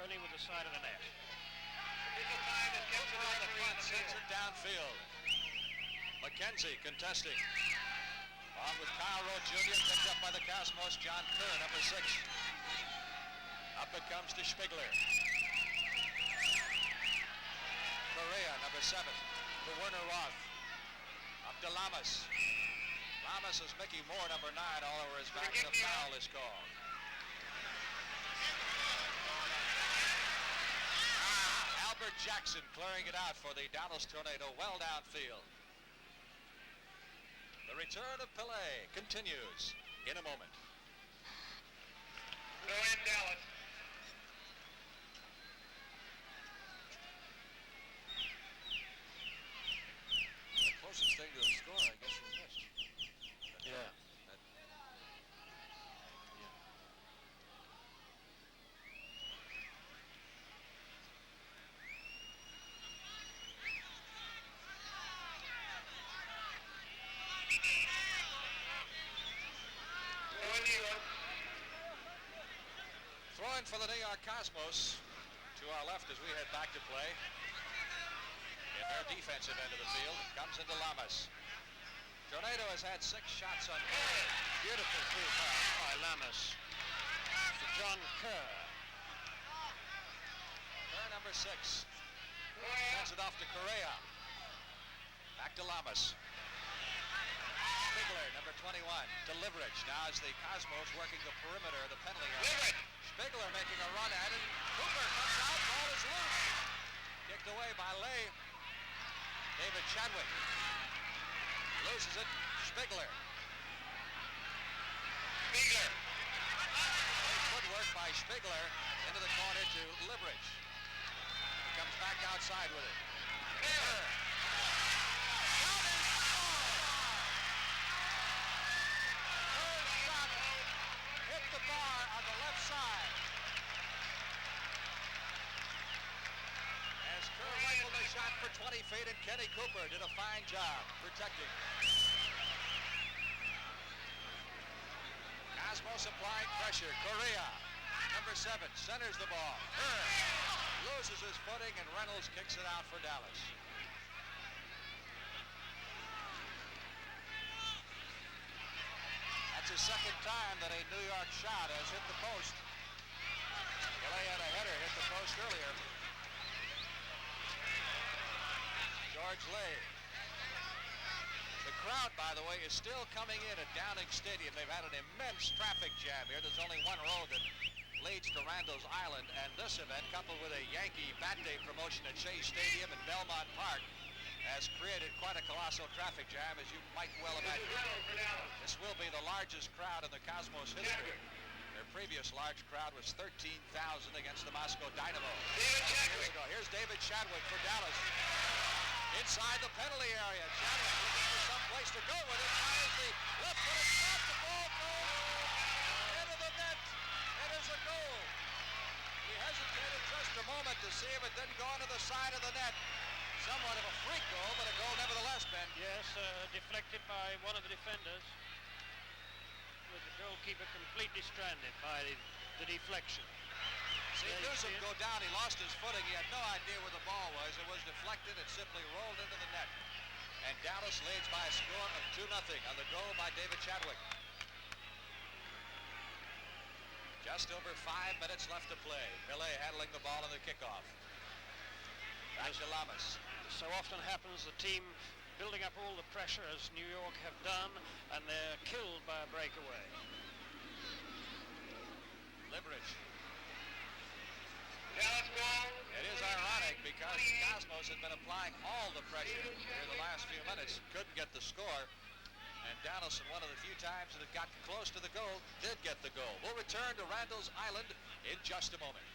[SPEAKER 2] only with the side of the net.
[SPEAKER 1] Sends it downfield. McKenzie contesting. On with Kyle Rowe Jr., picked up by the Cosmos. John Kerr, number 6. Up it comes to Spigler. Correa, number 7, to Werner Roth. Up to Lamas. Lamas is Mickey Moore, number 9, all over his back, and a foul is called. Albert Jackson clearing it out for the Dallas Tornado, well downfield. The return of Pele continues in a moment.
[SPEAKER 4] Go in, Dallas.
[SPEAKER 1] The closest thing to a score, I guess, was missed.
[SPEAKER 2] Yeah.
[SPEAKER 1] Throwing for the New York Cosmos to our left as we head back to play. In their defensive end of the field, comes into Lamas. Tornado has had 6 shots on goal.
[SPEAKER 2] Beautiful free pass by Lamas to John Kerr.
[SPEAKER 1] Kerr, number 6. Sends it off to Correa. Back to Lamas. Spigler, number 21, to Liverich. Now as the Cosmos working the perimeter of the penalty area. Spigler making a run at it. Cooper comes out, ball is loose. Kicked away by Lay. David Chadwick loses it. Spigler. Great footwork by Spigler into the corner to Liverich. He comes back outside with it. Kerr. Hit the bar on the left side. As Kerr rifled the shot for 20 feet, and Kenny Cooper did a fine job protecting. Cosmos applying pressure. Correa, number 7, centers the ball. Kerr loses his footing, and Reynolds kicks it out for Dallas. That's the second time that a New York shot has hit the post. Pele had a header hit the post earlier. George Lay. The crowd, by the way, is still coming in at Downing Stadium. They've had an immense traffic jam here. There's only one road that leads to Randall's Island, and this event, coupled with a Yankee Bat Day promotion at Shea Stadium and Belmont Park, has created quite a colossal traffic jam, as you might well imagine. This will be the largest crowd in the Cosmos history. Their previous large crowd was 13,000 against the Moscow Dynamo. Years ago. Here's David Chadwick for Dallas. Inside the penalty area. Chadwick looking for some place to go with it. Fires the left-footed shot. The ball goes into the net. It is a goal. He hesitated just a moment to see if it didn't go into the side of the net. Somewhat of a freak goal, but a goal nevertheless, Ben.
[SPEAKER 2] Yes, deflected by one of the defenders, with the goalkeeper completely stranded by the deflection.
[SPEAKER 1] See Newsom go down. He lost his footing. He had no idea where the ball was. It was deflected. It simply rolled into the net. And Dallas leads by a score of 2-0 on the goal by David Chadwick. Just over 5 minutes left to play. Pele handling the ball in the kickoff. Back to Lamas.
[SPEAKER 2] So often happens, the team building up all the pressure as New York have done, and they're killed by a breakaway.
[SPEAKER 1] Liverich.
[SPEAKER 4] Dallas
[SPEAKER 1] It is ironic because the Cosmos had been applying all the pressure in the last few minutes, couldn't get the score, and Dallas, in one of the few times that it got close to the goal, did get the goal. We'll return to Randall's Island in just a moment.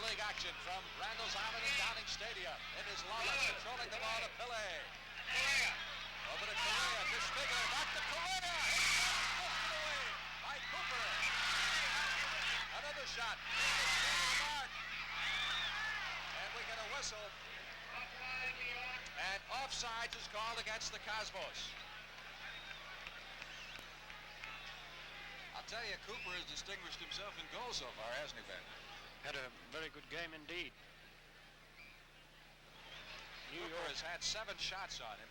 [SPEAKER 1] League action from Randall's Island and Downing Stadium. It is Lawless controlling the ball to Pele. Over to Correa, to Stigler, back to Correa. Lifted away by Cooper. Another shot. Mark. And we get a whistle. And offsides is called against the Cosmos. I'll tell you, Cooper has distinguished himself in goal so far, hasn't he, Ben?
[SPEAKER 2] Had a very good game indeed.
[SPEAKER 1] Cooper has had 7 shots on him.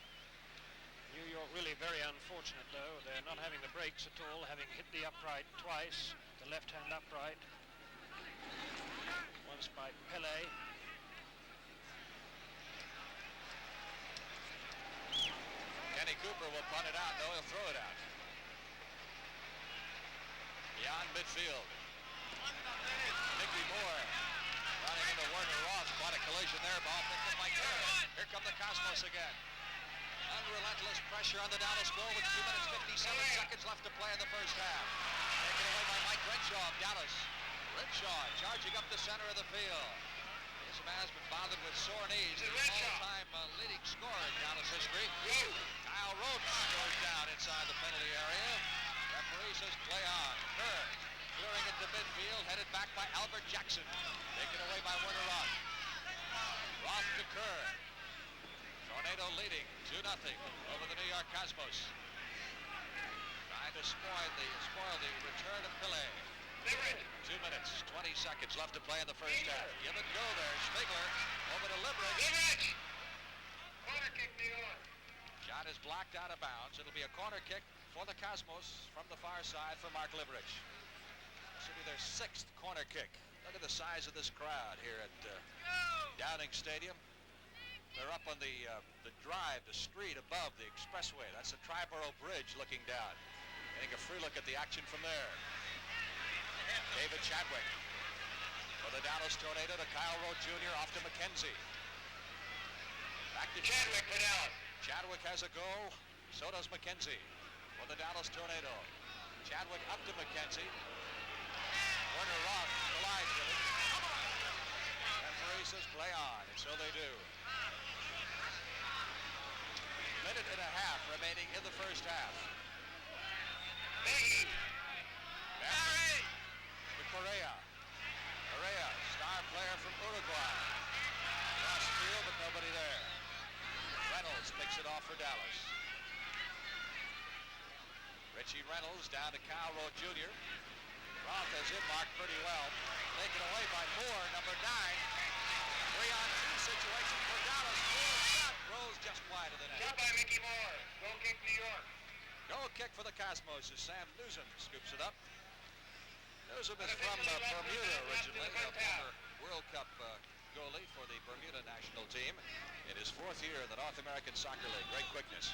[SPEAKER 2] New York really very unfortunate, though. They're not having the breaks at all, having hit the upright twice, the left-hand upright. Once by Pele.
[SPEAKER 1] Kenny Cooper will punt it out. No, he'll throw it out. Beyond midfield. Mickey Moore running into Werner Roth. Caught a collision there. Ball picked up by Kerr. Here come the Cosmos again. Unrelentless pressure on the Dallas goal with 2 minutes 57 seconds left to play in the first half. Taken away by Mike Renshaw of Dallas. Renshaw charging up the center of the field. This man has been bothered with sore knees. He's all-time leading scorer in Dallas history. Kyle Rhodes scores down inside the penalty area. Referee says play on. Kerr clearing it to midfield, headed back by Albert Jackson. Taken away by Werner Roth. Roth to Kerr. Tornado leading 2-0 over the New York Cosmos. Trying to spoil the return of Pele. 2 minutes, 20 seconds left to play in the first half. Give and go there. Stigler over to Liberich.
[SPEAKER 4] Corner kick, New York.
[SPEAKER 1] Shot is blocked out of bounds. It'll be a corner kick for the Cosmos from the far side for Mark Liberich. This will be their 6th corner kick. Look at the size of this crowd here at Downing Stadium. They're up on the drive, the street above the expressway. That's the Triborough Bridge looking down. Getting a free look at the action from there. David Chadwick for the Dallas Tornado to Kyle Rowe Jr. off to McKenzie. Back to Chadwick for Dallas. Chadwick has a goal. So does McKenzie for the Dallas Tornado. Chadwick up to McKenzie. Werner Roth collides with it. Referee says play on, and so they do. Minute and a half remaining in the first half. Barry to Correa. Correa, star player from Uruguay. Cross field, but nobody there. Reynolds picks it off for Dallas. Richie Reynolds down to Kyle Rowe Jr. Roth has hit marked pretty well. Taken away by Moore, number 9. 3-on-2 situation for Dallas. Moore shot rolls just wide of the net.
[SPEAKER 4] Shot by Mickey Moore. Goal kick, New York.
[SPEAKER 1] Goal kick for the Cosmos as Sam Newsom scoops it up. Newsom is from Bermuda originally, a former World Cup goalie for the Bermuda national team in his 4th year in the North American Soccer League. Great quickness.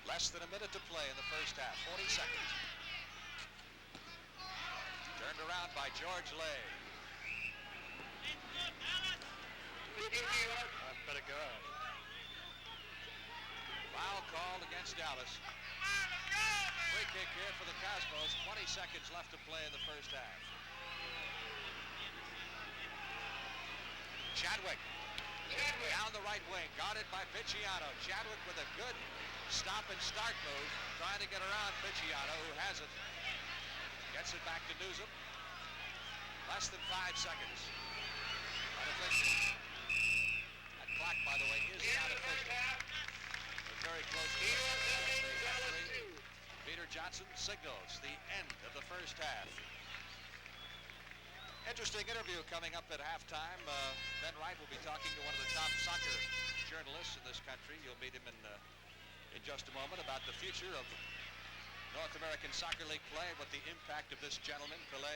[SPEAKER 1] Less than a minute to play in the first half, 40 seconds. Turned around by George Lay.
[SPEAKER 2] Better go.
[SPEAKER 1] Foul called against Dallas. Free kick here for the Cosmos. 20 seconds left to play in the first half. Chadwick down the right wing, guarded by Picciano. Chadwick with a good stop and start move, trying to get around Picciano, who has it. Gets it back to Newsom. Less than 5 seconds. Unofficial. That clock, by the way, is not official. We're very close to it. Peter Johnson signals the end of the first half. Interesting interview coming up at halftime. Ben Wright will be talking to one of the top soccer journalists in this country. You'll meet him in just a moment about the future of North American Soccer League play, what the impact of this gentleman, Pele,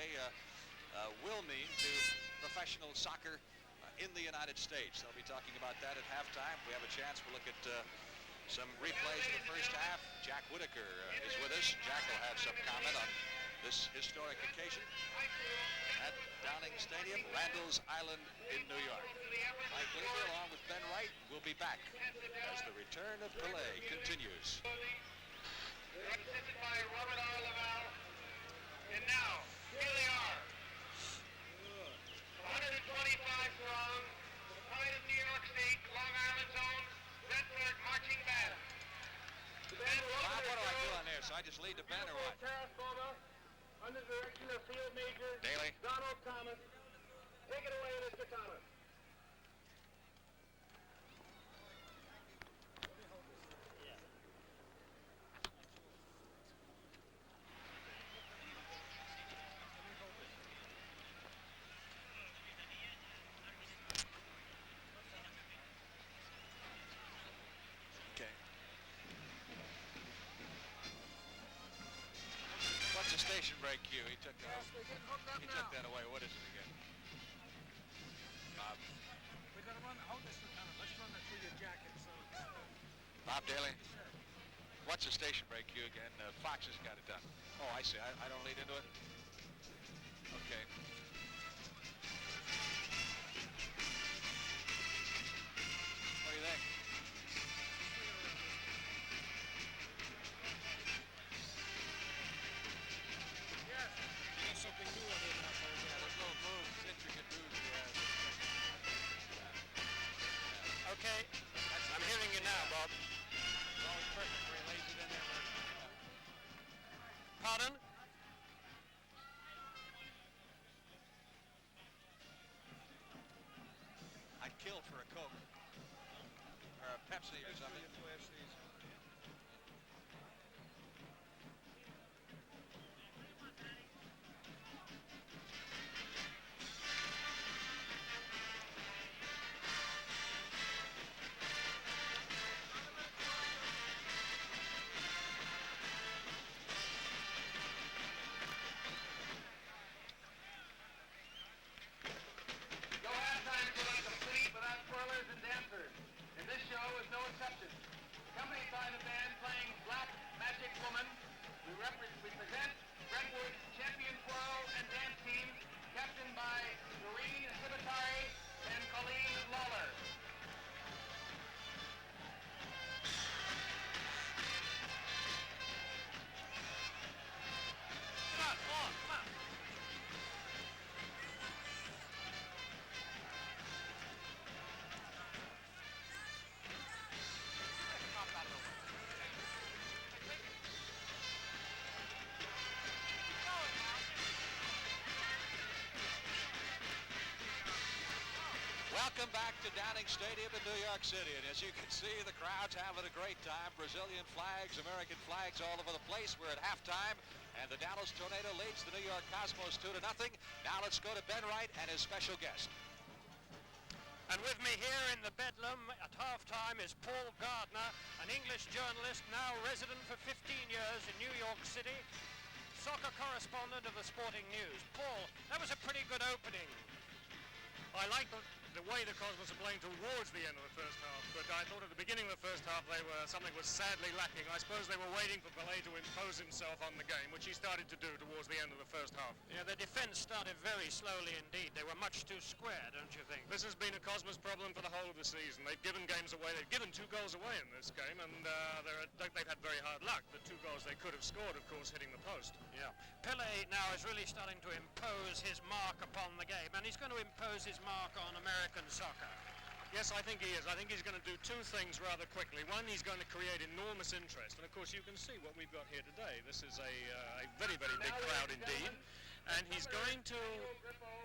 [SPEAKER 1] will mean to professional soccer in the United States. They'll be talking about that at halftime. If we have a chance, we'll look at some replays of the first half. Jack Whitaker is with us. Jack will have some comment on this historic occasion at Downing Stadium, Randall's Island in New York. Mike Lieber, along with Ben Wright, will be back as the return of Pele continues.
[SPEAKER 4] Assisted by Robert R. Laval. And now, here they are.
[SPEAKER 5] I just lead the Ben or what?
[SPEAKER 4] Under the direction of Field Major
[SPEAKER 5] Daly.
[SPEAKER 4] Donald Thomas. Take it away, Mr. Thomas.
[SPEAKER 5] Okay. What's the station break cue? He took that away. What is it again? Bob.
[SPEAKER 3] We got to run. Hold this, Lieutenant. Let's run it through your jacket. So.
[SPEAKER 5] Bob Daly. What's the station break cue again? Fox has got it done. Oh, I see. I don't lead into it? Okay. What do you think?
[SPEAKER 3] There's something new on here now.
[SPEAKER 5] There's little moves, intricate moves he has.
[SPEAKER 2] Okay, I'm hearing you now, Bob.
[SPEAKER 5] It's always perfect where he lays it in there.
[SPEAKER 2] Pardon?
[SPEAKER 5] I'd kill for a Coke. Or a Pepsi or something.
[SPEAKER 4] No halftime show is complete without twirlers and dancers. And this show is no exception. Accompanied by the band playing Black Magic Woman, we present Brentwood's champion twirl and dance team, captained by Noreen Sibatari and Colleen Lawler. Come on, come on, come on.
[SPEAKER 5] Welcome back to Downing Stadium in New York City. And as you can see, the crowd's having a great time. Brazilian flags, American flags all over the place. We're at halftime, and the Dallas Tornado leads the New York Cosmos 2-0. Now let's go to Ben Wright and his special guest.
[SPEAKER 2] And with me here in the Bedlam at halftime is Paul Gardner, an English journalist now resident for 15 years in New York City, soccer correspondent of the Sporting News. Paul, that was a pretty good opening.
[SPEAKER 6] I like the way the Cosmos are playing towards the end of the first half, but I thought at the beginning of the first half something was sadly lacking. I suppose they were waiting for Pele to impose himself on the game, which he started to do towards the end of the first half.
[SPEAKER 2] Yeah, the defense started very slowly indeed. They were much too square, don't you think?
[SPEAKER 6] This has been a Cosmos problem for the whole of the season. They've given games away. They've given 2 goals away in this game, and they've had very hard luck. The 2 goals they could have scored, of course, hitting the post.
[SPEAKER 2] Yeah. Pele now is really starting to impose his mark upon the game, and he's going to impose his mark on American soccer.
[SPEAKER 6] Yes, I think he is. I think he's going to do 2 things rather quickly. One, he's going to create enormous interest. And, of course, you can see what we've got here today. This is a very, very big crowd indeed. And he's going to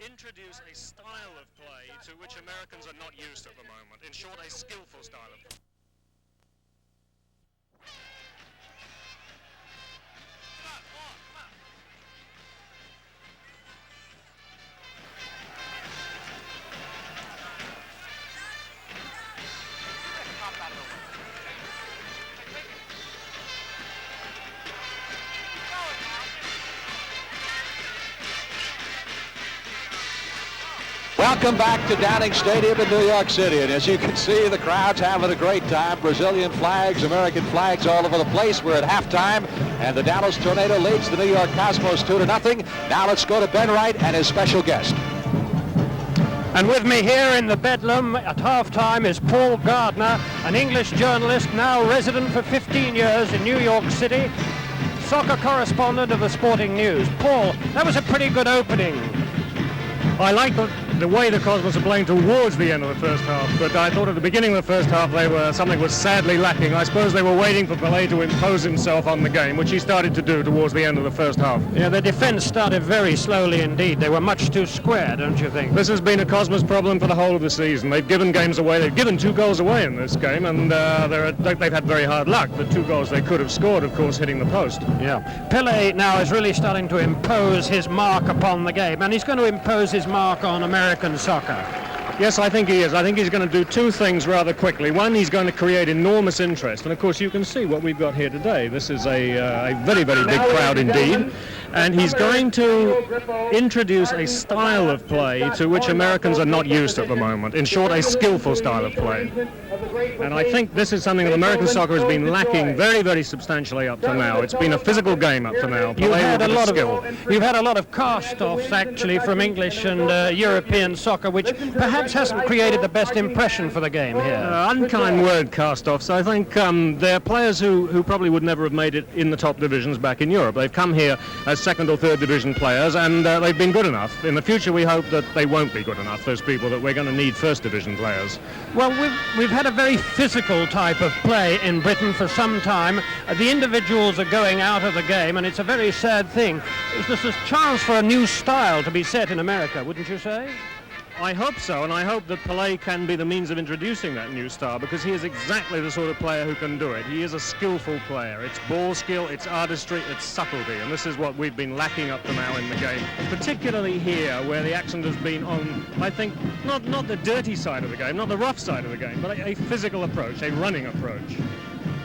[SPEAKER 6] introduce a style of play to which Americans are not used at the moment. In short, a skillful style of play.
[SPEAKER 1] Welcome back to Downing Stadium in New York City. And as you can see, the crowd's having a great time. Brazilian flags, American flags all over the place. We're at halftime, and the Dallas Tornado leads the New York Cosmos 2-0. Now let's go to Ben Wright and his special guest.
[SPEAKER 2] And with me here in the Bedlam at halftime is Paul Gardner, an English journalist now resident for 15 years in New York City, soccer correspondent of the Sporting News. Paul, that was a pretty good opening.
[SPEAKER 6] I like the the way the Cosmos are playing towards the end of the first half, but I thought at the beginning of the first half something was sadly lacking. I suppose they were waiting for Pele to impose himself on the game, which he started to do towards the end of the first half.
[SPEAKER 2] Yeah, the defence started very slowly indeed. They were much too square, don't you think?
[SPEAKER 6] This has been a Cosmos problem for the whole of the season. They've given games away. They've given 2 goals away in this game, and they've had very hard luck. The 2 goals they could have scored, of course, hitting the post.
[SPEAKER 2] Yeah. Pele now is really starting to impose his mark upon the game, and he's going to impose his mark on American soccer.
[SPEAKER 6] Yes, I think he is. I think he's going to do 2 things rather quickly. One, he's going to create enormous interest, and of course you can see what we've got here today. This is a very, very big crowd indeed, and he's going to introduce a style of play to which Americans are not used at the moment. In short, a skillful style of play. And I think this is something that American soccer has been lacking very, very substantially up to now. It's been a physical game up to now.
[SPEAKER 2] You've had a lot of cast-offs actually from English and European soccer, which perhaps hasn't created the best impression for the game here.
[SPEAKER 6] Unkind word, cast-offs. I think they're players who probably would never have made it in the top divisions back in Europe. They've come here as second or third division players, and they've been good enough. In the future, we hope that they won't be good enough, those people, that we're going to need first division players.
[SPEAKER 2] Well, we've had a very physical type of play in Britain for some time. The individuals are going out of the game, and it's a very sad thing. There's a chance for a new style to be set in America, wouldn't you say?
[SPEAKER 6] I hope so, and I hope that Pele can be the means of introducing that new style, because he is exactly the sort of player who can do it. He is a skillful player. It's ball skill, it's artistry, it's subtlety, and this is what we've been lacking up to now in the game, particularly here where the accent has been on, I think, not the dirty side of the game, not the rough side of the game, but a physical approach, a running approach.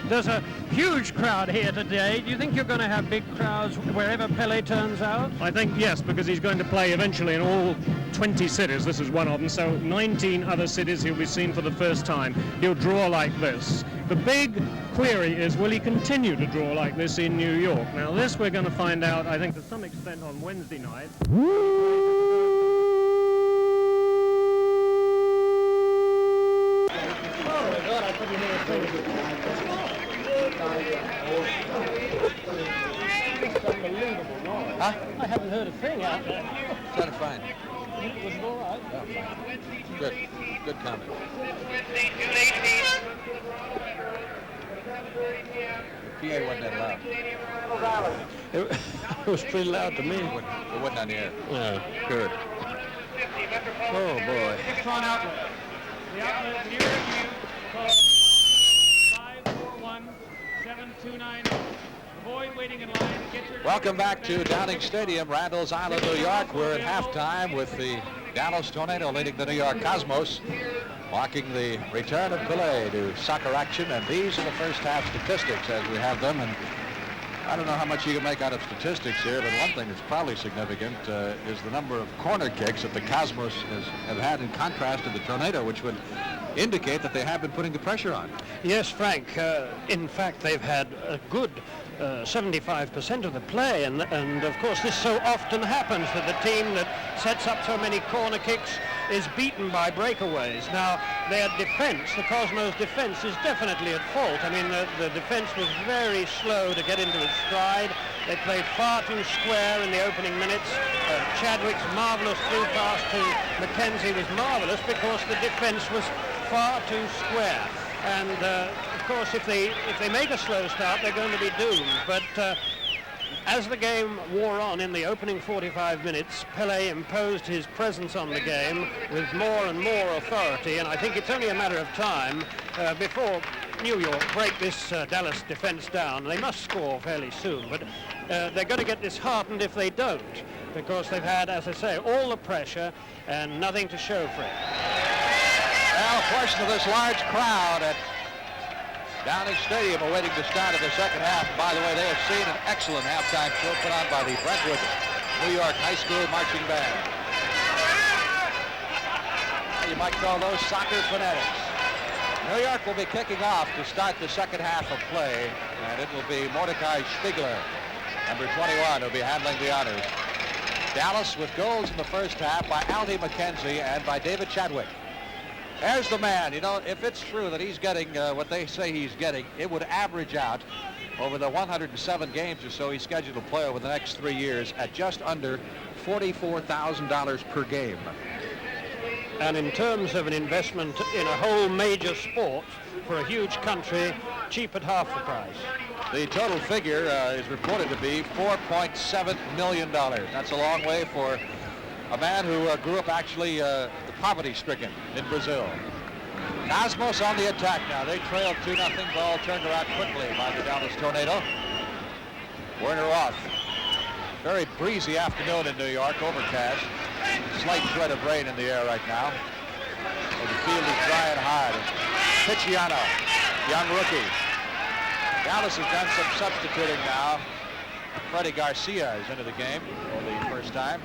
[SPEAKER 2] There's a huge crowd here today. Do you think you're going to have big crowds wherever Pele turns out?
[SPEAKER 6] I think yes, because he's going to play eventually in all 20 cities. This is one of them. So 19 other cities he'll be seen for the first time. He'll draw like this. The big query is, will he continue to draw like this in New York? Now this we're going to find out, I think, to some extent on Wednesday night.
[SPEAKER 2] Huh? I haven't heard a thing out there.
[SPEAKER 5] Sounded fine.
[SPEAKER 2] Was it all right?
[SPEAKER 5] Oh, fine. Good. Good comment. PA wasn't that loud.
[SPEAKER 2] It was pretty loud to me.
[SPEAKER 5] It wasn't on the air.
[SPEAKER 2] Yeah.
[SPEAKER 5] Good. Oh, boy.
[SPEAKER 7] Electron outlet. The outlet near you. Call 541-729. Avoid waiting in line. Get your
[SPEAKER 5] Welcome back to Downing Stadium, Randall's Island, New York. We're at halftime with the Dallas Tornado leading the New York Cosmos, marking the return of Pele to soccer action. And these are the first half statistics as we have them. And I don't know how much you can make out of statistics here, but one thing that's probably significant is the number of corner kicks that the Cosmos have had in contrast to the Tornado, which would indicate that they have been putting the pressure on.
[SPEAKER 2] Yes, Frank. In fact, they've had a good 75% of the play, and of course this so often happens, that the team that sets up so many corner kicks is beaten by breakaways. Now their defense, the Cosmos defense, is definitely at fault. I mean, the defense was very slow to get into its stride. They played far too square in the opening minutes. Chadwick's marvelous through pass to Mackenzie was marvelous because the defense was far too square. And of course, if they make a slow start, they're going to be doomed. But as the game wore on in the opening 45 minutes, Pele imposed his presence on the game with more and more authority, and I think it's only a matter of time before New York break this Dallas defense down. They must score fairly soon, but they're going to get disheartened if they don't, because they've had, as I say, all the pressure and nothing to show for it.
[SPEAKER 5] Well, a portion of this large crowd at Downing Stadium awaiting the start of the second half. By the way, they have seen an excellent halftime show put on by the Brentwood New York High School Marching Band. You might call those soccer fanatics. New York will be kicking off to start the second half of play, and it will be Mordecai Spiegler, number 21, who'll be handling the honors. Dallas with goals in the first half by Aldi McKenzie and by David Chadwick. There's the man. You know, if it's true that he's getting what they say he's getting, it would average out over the 107 games or so he's scheduled to play over the next 3 years at just under $44,000 per game.
[SPEAKER 2] And in terms of an investment in a whole major sport for a huge country, cheap at half the price.
[SPEAKER 1] The total figure is reported to be $4.7 million. That's a long way for a man who grew up actually poverty-stricken in Brazil. Cosmos on the attack now. They trailed 2-0. Ball turned around quickly by the Dallas Tornado. Werner off. Very breezy afternoon in New York, overcast. Slight threat of rain in the air right now. And the field is dry and hard. Picciano, young rookie. Dallas has done some substituting now. Freddie Garcia is into the game for the first time.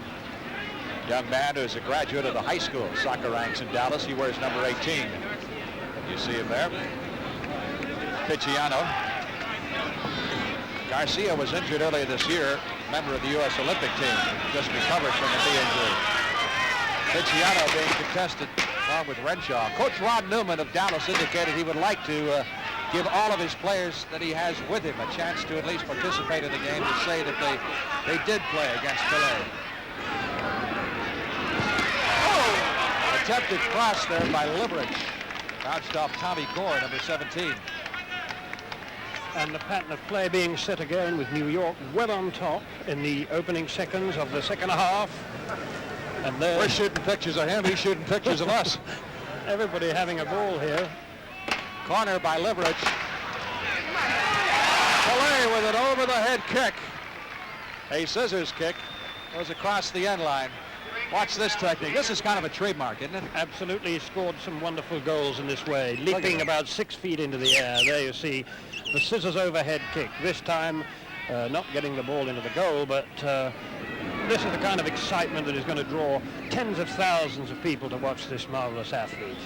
[SPEAKER 1] Young man who's a graduate of the high school soccer ranks in Dallas. He wears number 18. You see him there. Picciano. Garcia was injured earlier this year, member of the U.S. Olympic team, just recovered from a knee injury. Picciano being contested along with Renshaw. Coach Ron Newman of Dallas indicated he would like to give all of his players that he has with him a chance to at least participate in the game, to say that they did play against Pele. Oh! Attempted cross there by Liberich. Bounced off Tommy Gore, number 17.
[SPEAKER 2] And the pattern of play being set again with New York well on top in the opening seconds of the second half. And
[SPEAKER 1] we're shooting pictures of him, he's shooting pictures of us.
[SPEAKER 2] Everybody having a ball here.
[SPEAKER 1] Corner by Liberich. Pele with an over-the-head kick. A scissors kick goes across the end line. Watch this technique. This is kind of a trademark, isn't it?
[SPEAKER 2] Absolutely. He scored some wonderful goals in this way, leaping about 6 feet into the air. There you see the scissors overhead kick. This time not getting the ball into the goal, but this is the kind of excitement that is going to draw tens of thousands of people to watch this marvelous athlete.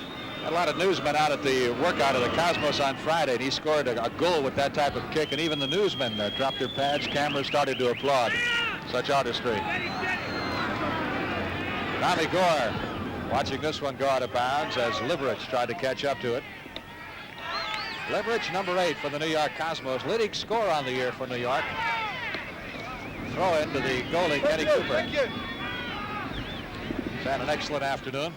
[SPEAKER 1] A lot of newsmen out at the workout of the Cosmos on Friday, and he scored a goal with that type of kick, and even the newsmen dropped their pads. Cameras started to applaud such artistry. Tommy Gore watching this one go out of bounds as Liberich tried to catch up to it. Liberich, number 8 for the New York Cosmos, leading scorer on the year for New York. Throw into the goalie, Kenny Cooper. He's had an excellent afternoon.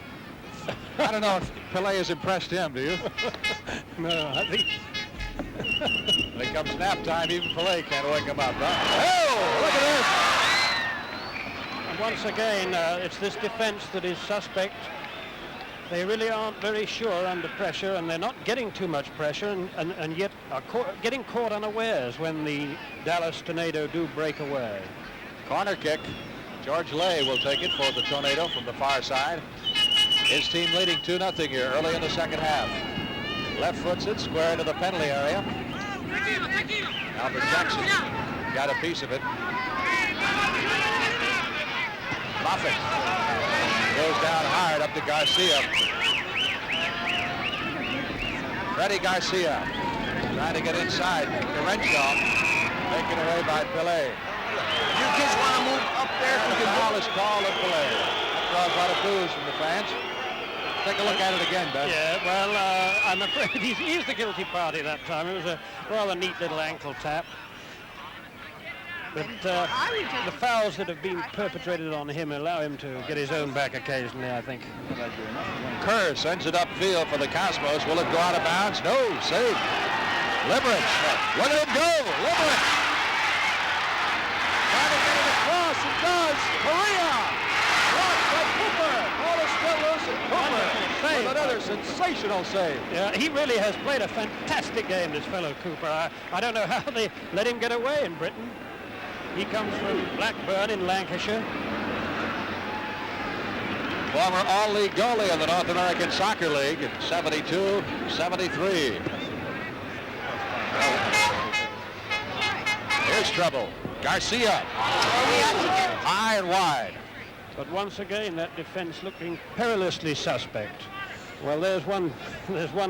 [SPEAKER 1] I don't know if Pele has impressed him, do you?
[SPEAKER 2] No, I think...
[SPEAKER 1] When it comes nap time, even Pele can't wake him up, huh? Oh, look at this!
[SPEAKER 2] Once again, it's this defense that is suspect. They really aren't very sure under pressure, and they're not getting too much pressure, and yet are getting caught unawares when the Dallas Tornado do break away.
[SPEAKER 1] Corner kick. George Lay will take it for the Tornado from the far side. His team leading 2-0 here early in the second half. Left foots it square into the penalty area. Albert Jackson got a piece of it. Moffett goes down hard up to Garcia. Freddie Garcia trying to get inside to Renshaw. Taken away by Pele.
[SPEAKER 8] You kids want to move up there?
[SPEAKER 1] The foul is called at Pele. That draws a lot of boos from the fans. Take a look at it again, Ben.
[SPEAKER 2] Yeah, well, I'm afraid he's the guilty party that time. It was a rather neat little ankle tap. But the fouls that have been perpetrated on him allow him to get his own back occasionally, I think.
[SPEAKER 1] Kerr sends it upfield for the Cosmos. Will it go out of bounds? No, save. Liberich. Let him go. Liberich. Trying to get it across. It does. Maria. Blocked by Cooper. Ball is still loose. And Cooper with another sensational save.
[SPEAKER 2] Yeah, he really has played a fantastic game, this fellow Cooper. I don't know how they let him get away in Britain. He comes from Blackburn in Lancashire.
[SPEAKER 1] Former All-League goalie of the North American Soccer League in 72, 73. Here's trouble. Garcia. High and wide.
[SPEAKER 2] But once again, that defense looking perilously suspect. Well, there's one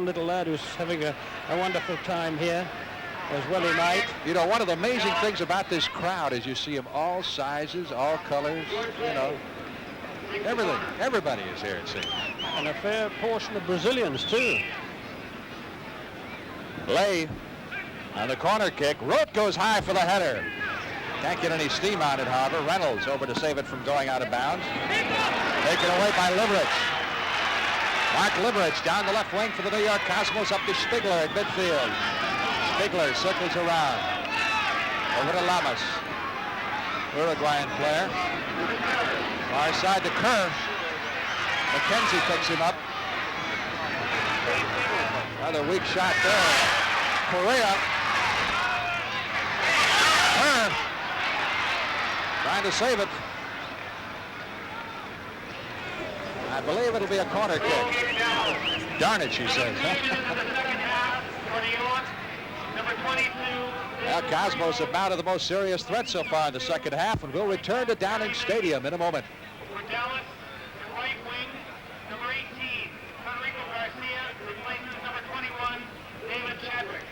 [SPEAKER 2] little lad who's having a wonderful time here. As well he might.
[SPEAKER 1] You know, one of the amazing things about this crowd is you see them all sizes, all colors, you know. Everything. Everybody is here, it seems.
[SPEAKER 2] And a fair portion of Brazilians, too.
[SPEAKER 1] Lay on the corner kick. Roth goes high for the header. Can't get any steam on it, however. Reynolds over to save it from going out of bounds. Taken away by Liberich. Mark Liverich down the left wing for the New York Cosmos, up to Spiegler at midfield. Spiegler circles around. Over to Lamas. Uruguayan player. Far side to Kerr. McKenzie picks him up. Another weak shot there. Correa. Kerr. Trying to save it. I believe it'll be a corner kick. Darn it, she says. Now Cosmos have mounted the most serious threat so far in the second half, and will return to Downing Stadium in a moment.
[SPEAKER 4] For Dallas, the right wing, number 18, Federico Garcia, replaces number 21, David Chadwick.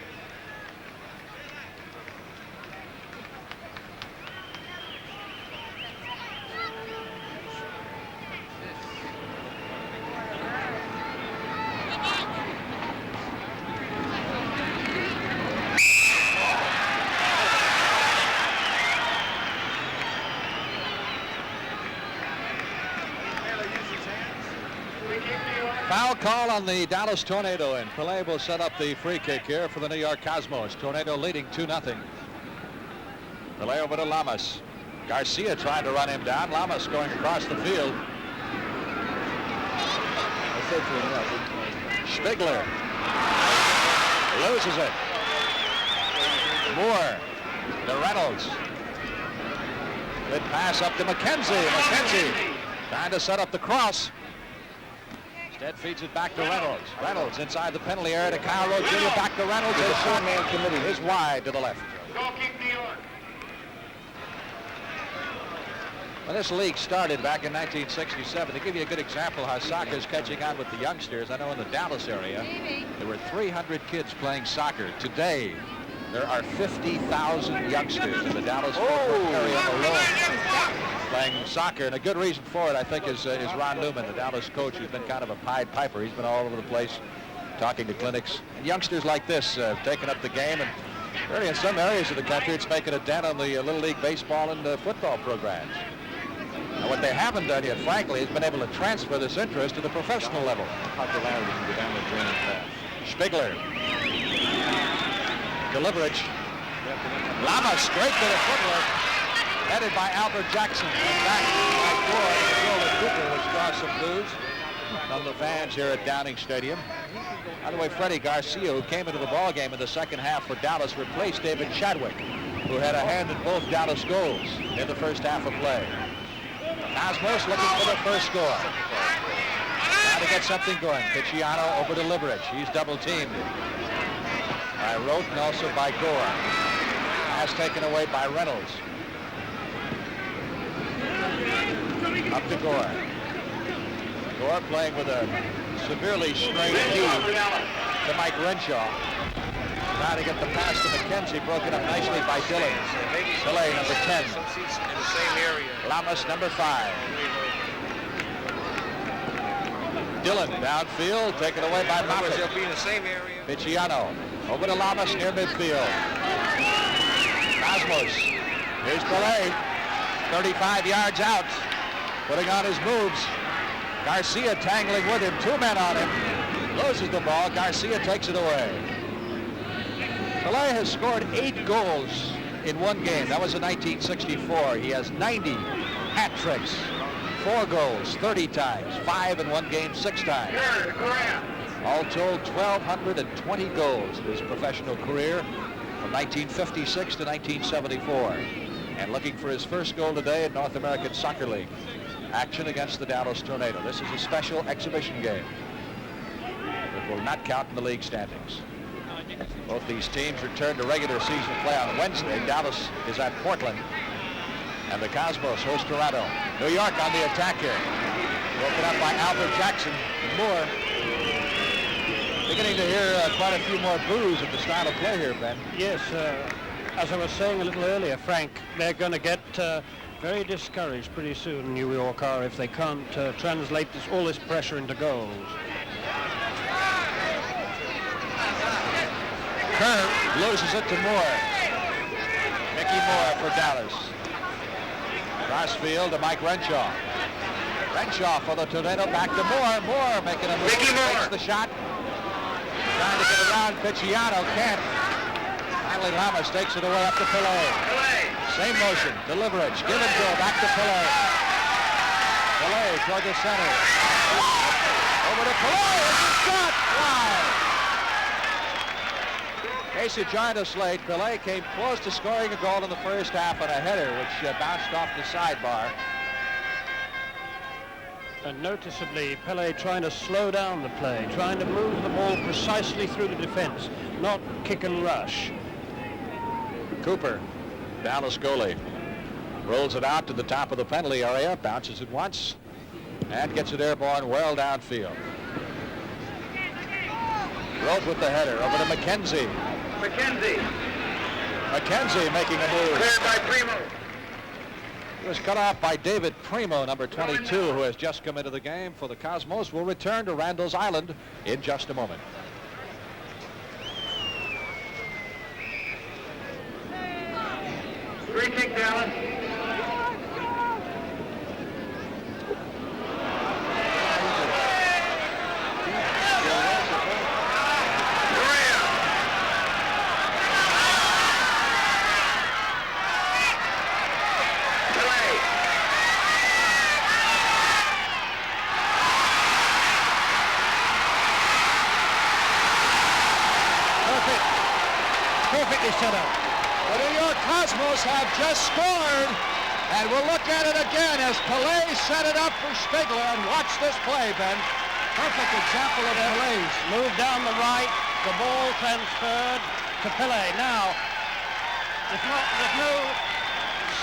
[SPEAKER 1] Foul call on the Dallas Tornado, and Pele will set up the free kick here for the New York Cosmos. Tornado leading 2-0. Pele over to Lamas. Garcia tried to run him down. Lamas going across the field. Spiegler loses it. Moore to Reynolds. Good pass up to McKenzie. McKenzie trying to set up the cross. Instead feeds it back to Reynolds. Reynolds inside the penalty area to Kyle Rowe Jr. Back to Reynolds. His four-man committee is wide to the left. When this league started back in 1967, to give you a good example how soccer is catching on with the youngsters, I know in the Dallas area, there were 300 kids playing soccer. Today, there are 50,000 youngsters in the Dallas area alone playing soccer, and a good reason for it, I think, is Ron Newman, the Dallas coach, who's been kind of a Pied Piper. He's been all over the place talking to clinics. And youngsters like this taking up the game, and really in some areas of the country, it's making a dent on the Little League baseball and football programs. Now, what they haven't done yet, frankly, has been able to transfer this interest to the professional level. Popularity can go down the drain fast. Spiegler. To Liverich. Lama straight to the footwork. Headed by Albert Jackson. And back by Cooper, which draws some blues from the fans here at Downing Stadium. By the way, Freddie Garcia, who came into the ballgame in the second half for Dallas, replaced David Chadwick, who had a hand in both Dallas goals in the first half of play. Cosmos looking for the first score. Trying to get something going. Picciano over to Liverich. He's double-teamed by Rote and also by Gore. Pass taken away by Reynolds. Up to Gore. Gore playing with a severely strained knee to Mike Renshaw. Trying to get the pass to McKenzie, broken up nicely by Dillon. Pele, number 10. Lamas, number 5. Dillon downfield, taken away by Moffitt.
[SPEAKER 8] They'll be in the same area.
[SPEAKER 1] Picciano over to Lamas near midfield. Cosmos. Here's Pele. 35 yards out, putting on his moves. Garcia tangling with him. 2 men on him. Loses the ball. Garcia takes it away. Pele has scored 8 goals in one game. That was in 1964. He has 90 hat tricks. 4 goals 30 times. 5 in one game 6 times. All told, 1,220 goals in his professional career from 1956 to 1974. And looking for his first goal today in North American Soccer League action against the Dallas Tornado. This is a special exhibition game that will not count in the league standings. Both these teams return to regular season play on Wednesday. Dallas is at Portland, and the Cosmos host Toronto. New York on the attack here. Broken up by Albert Jackson and Moore. Beginning to hear quite a few more boos at the style of play here, Ben.
[SPEAKER 2] Yes, as I was saying a little earlier, Frank, they're going to get very discouraged pretty soon, New York are, if they can't translate all this pressure into goals.
[SPEAKER 1] Kerr loses it to Moore. Mickey Moore for Dallas. Crossfield to Mike Renshaw. Bench off for the Tornado. Back to Moore. Moore making a move. Takes the shot. Trying to get around Picciano. Can't. Finally, Lamas takes it away up to Pele. Same motion. Deliverance. Give and go. Back to Pele. Pele toward the center. Over to Pele. It's a shot. Wide. In case you joined us late, Pele came close to scoring a goal in the first half on a header, which bounced off the sidebar.
[SPEAKER 2] And noticeably, Pele trying to slow down the play, trying to move the ball precisely through the defense, not kick and rush.
[SPEAKER 1] Cooper, Dallas goalie, rolls it out to the top of the penalty area, bounces it once, and gets it airborne well downfield. Roth with the header, over to McKenzie. McKenzie making a move.
[SPEAKER 4] Cleared by Primo.
[SPEAKER 1] He was cut off by David Primo, number 22, who has just come into the game for the Cosmos. Will return to Randall's Island in just a moment.
[SPEAKER 4] Free kick, Dallas.
[SPEAKER 2] Perfectly set up.
[SPEAKER 1] The New York Cosmos have just scored, and we'll look at it again as Pele set it up for Spigler. And watch this play, Ben. Perfect example of Pele's.
[SPEAKER 2] Move down the right, the ball transferred to Pele. Now, there's no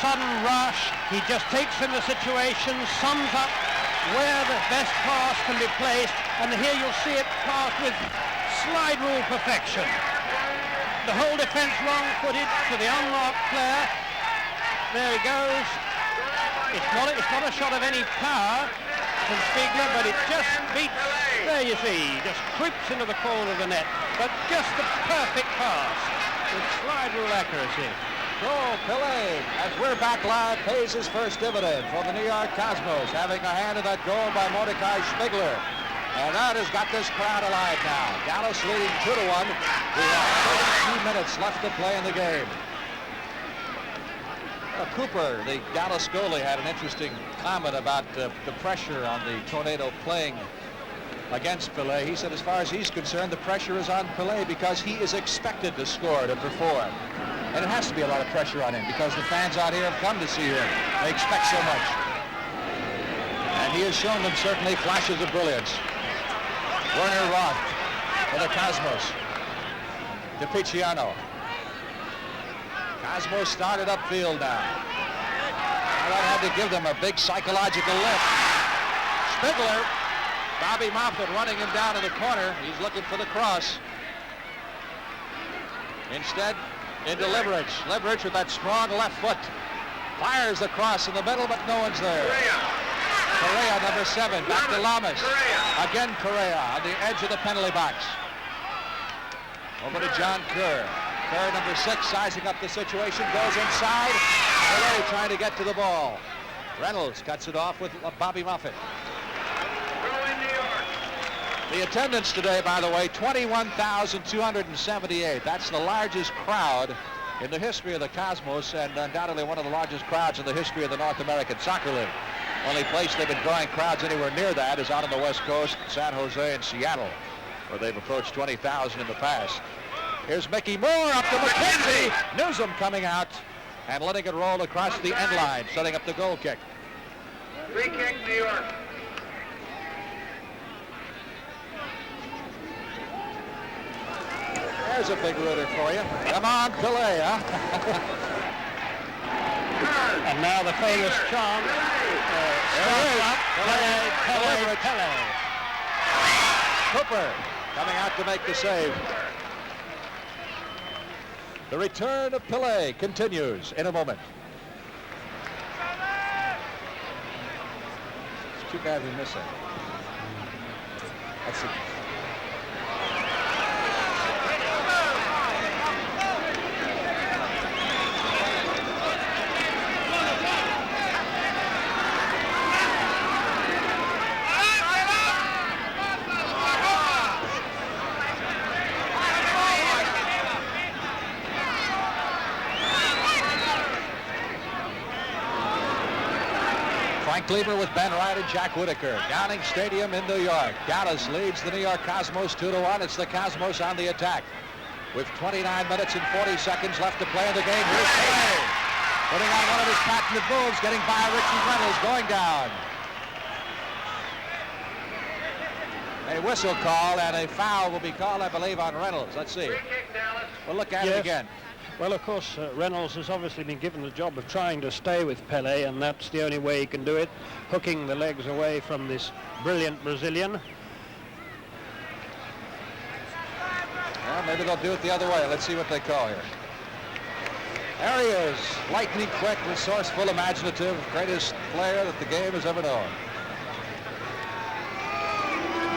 [SPEAKER 2] sudden rush. He just takes in the situation, sums up where the best pass can be placed, and here you'll see it passed with slide rule perfection. The whole defense wrong-footed to the unmarked player. There he goes. It's not a shot of any power from Spigler, but it just beats. There you see, just creeps into the corner of the net. But just the perfect pass with slide rule accuracy.
[SPEAKER 1] So Pele, as we're back live, pays his first dividend for the New York Cosmos, having a hand in that goal by Mordecai Spigler. And that has got this crowd alive now. Dallas leading 2-1. We have 32 minutes left to play in the game. Cooper, the Dallas goalie, had an interesting comment about the pressure on the Tornado playing against Pele. He said as far as he's concerned, the pressure is on Pele because he is expected to score, to perform. And it has to be a lot of pressure on him because the fans out here have come to see him. They expect so much. And he has shown them certainly flashes of brilliance. Werner Roth for the Cosmos. To Picciano. Cosmos started upfield now. That had to give them a big psychological lift. Spigler, Bobby Moffett running him down in the corner. He's looking for the cross. Instead, into Leverage. Leverage with that strong left foot. Fires the cross in the middle, but no one's there. Correa, number 7, back to Lamas. Again Correa on the edge of the penalty box. Over to John Kerr. Kerr, number 6, sizing up the situation, goes inside. Pele trying to get to the ball. Reynolds cuts it off with Bobby Moffett. The attendance today, by the way, 21,278. That's the largest crowd in the history of the Cosmos, and undoubtedly one of the largest crowds in the history of the North American Soccer League. Only place they've been drawing crowds anywhere near that is out on the West Coast, San Jose and Seattle, where they've approached 20,000 in the past. Here's Mickey Moore up to McKenzie. Newsom coming out and letting it roll across the end line, setting up the goal kick.
[SPEAKER 4] Free kick, New York.
[SPEAKER 1] There's a big rooter for you. Come on, Pele, huh?
[SPEAKER 2] And now the famous chant. Pele.
[SPEAKER 1] Cooper coming out to make the save. The return of Pele continues in a moment. It's too bad we miss it. That's it. Frank Lieber with Ben Wright and Jack Whitaker. Downing Stadium in New York. Dallas leads the New York Cosmos 2-1. It's the Cosmos on the attack. With 29 minutes and 40 seconds left to play in the game, here's Pele. Putting on one of his patented moves, getting by Richie Reynolds, going down. A whistle call and a foul will be called, I believe, on Reynolds. Let's see. We'll look at it again.
[SPEAKER 2] Well, of course, Reynolds has obviously been given the job of trying to stay with Pele, and that's the only way he can do it, hooking the legs away from this brilliant Brazilian.
[SPEAKER 1] Well, maybe they'll do it the other way. Let's see what they call here. There he is, lightning quick, resourceful, imaginative, greatest player that the game has ever known.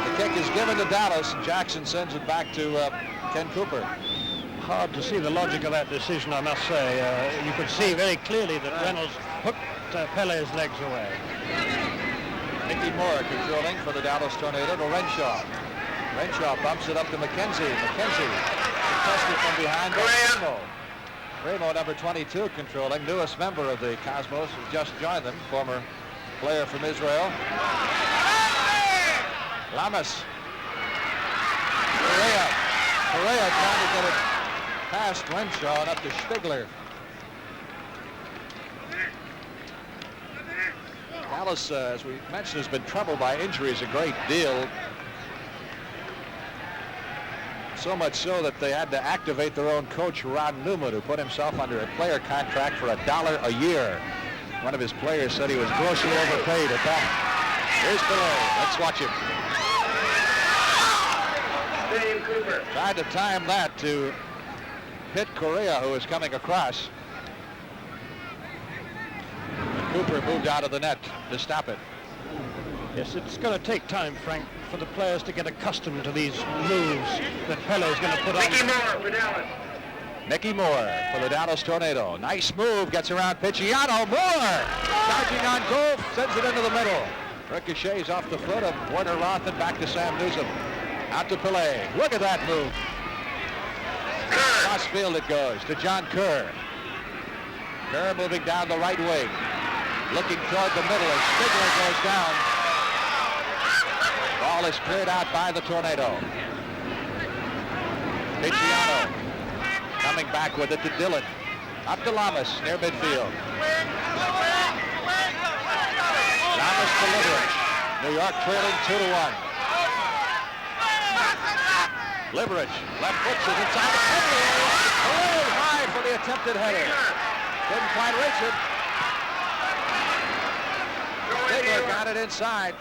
[SPEAKER 1] The kick is given to Dallas, and Jackson sends it back to Ken Cooper.
[SPEAKER 2] Hard to see the logic of that decision, I must say. You could see very clearly that Reynolds hooked Pele's legs away.
[SPEAKER 1] Mickey Moore controlling for the Dallas Tornado to Renshaw. Renshaw bumps it up to McKenzie. McKenzie contested from behind by Primo. Primo, number 22, controlling. Newest member of the Cosmos, has just joined them. Former player from Israel. Lamas. Correa trying to get it past Renshaw and up to Stigler. Dallas, as we mentioned, has been troubled by injuries a great deal. So much so that they had to activate their own coach, Ron Newman, who put himself under a player contract for $1 a year. One of his players said he was grossly overpaid at that. Here's Pele. Let's watch him. Tried to time that to hit Correa, who was coming across. And Cooper moved out of the net to stop it.
[SPEAKER 2] Yes, it's going to take time, Frank, for the players to get accustomed to these moves that Pele is going to put on.
[SPEAKER 4] Mickey Moore for Dallas.
[SPEAKER 1] Mickey Moore for the Dallas Tornado. Nice move, gets around Picciano. Moore charging on goal, sends it into the middle. Ricochets off the foot of Werner Roth and back to Sam Newsom. Out to Pele. Look at that move. Cross field it goes to John Kerr. Kerr moving down the right wing. Looking toward the middle as Stigler goes down. Ball is cleared out by the Tornado. Picciano coming back with it to Dillon. Up to Lamas near midfield. Lamas to Liberich. New York trailing 2-1. Liberich, left foot is inside the penalty area. Away high for the attempted header. Didn't quite reach it. Stigler got it inside.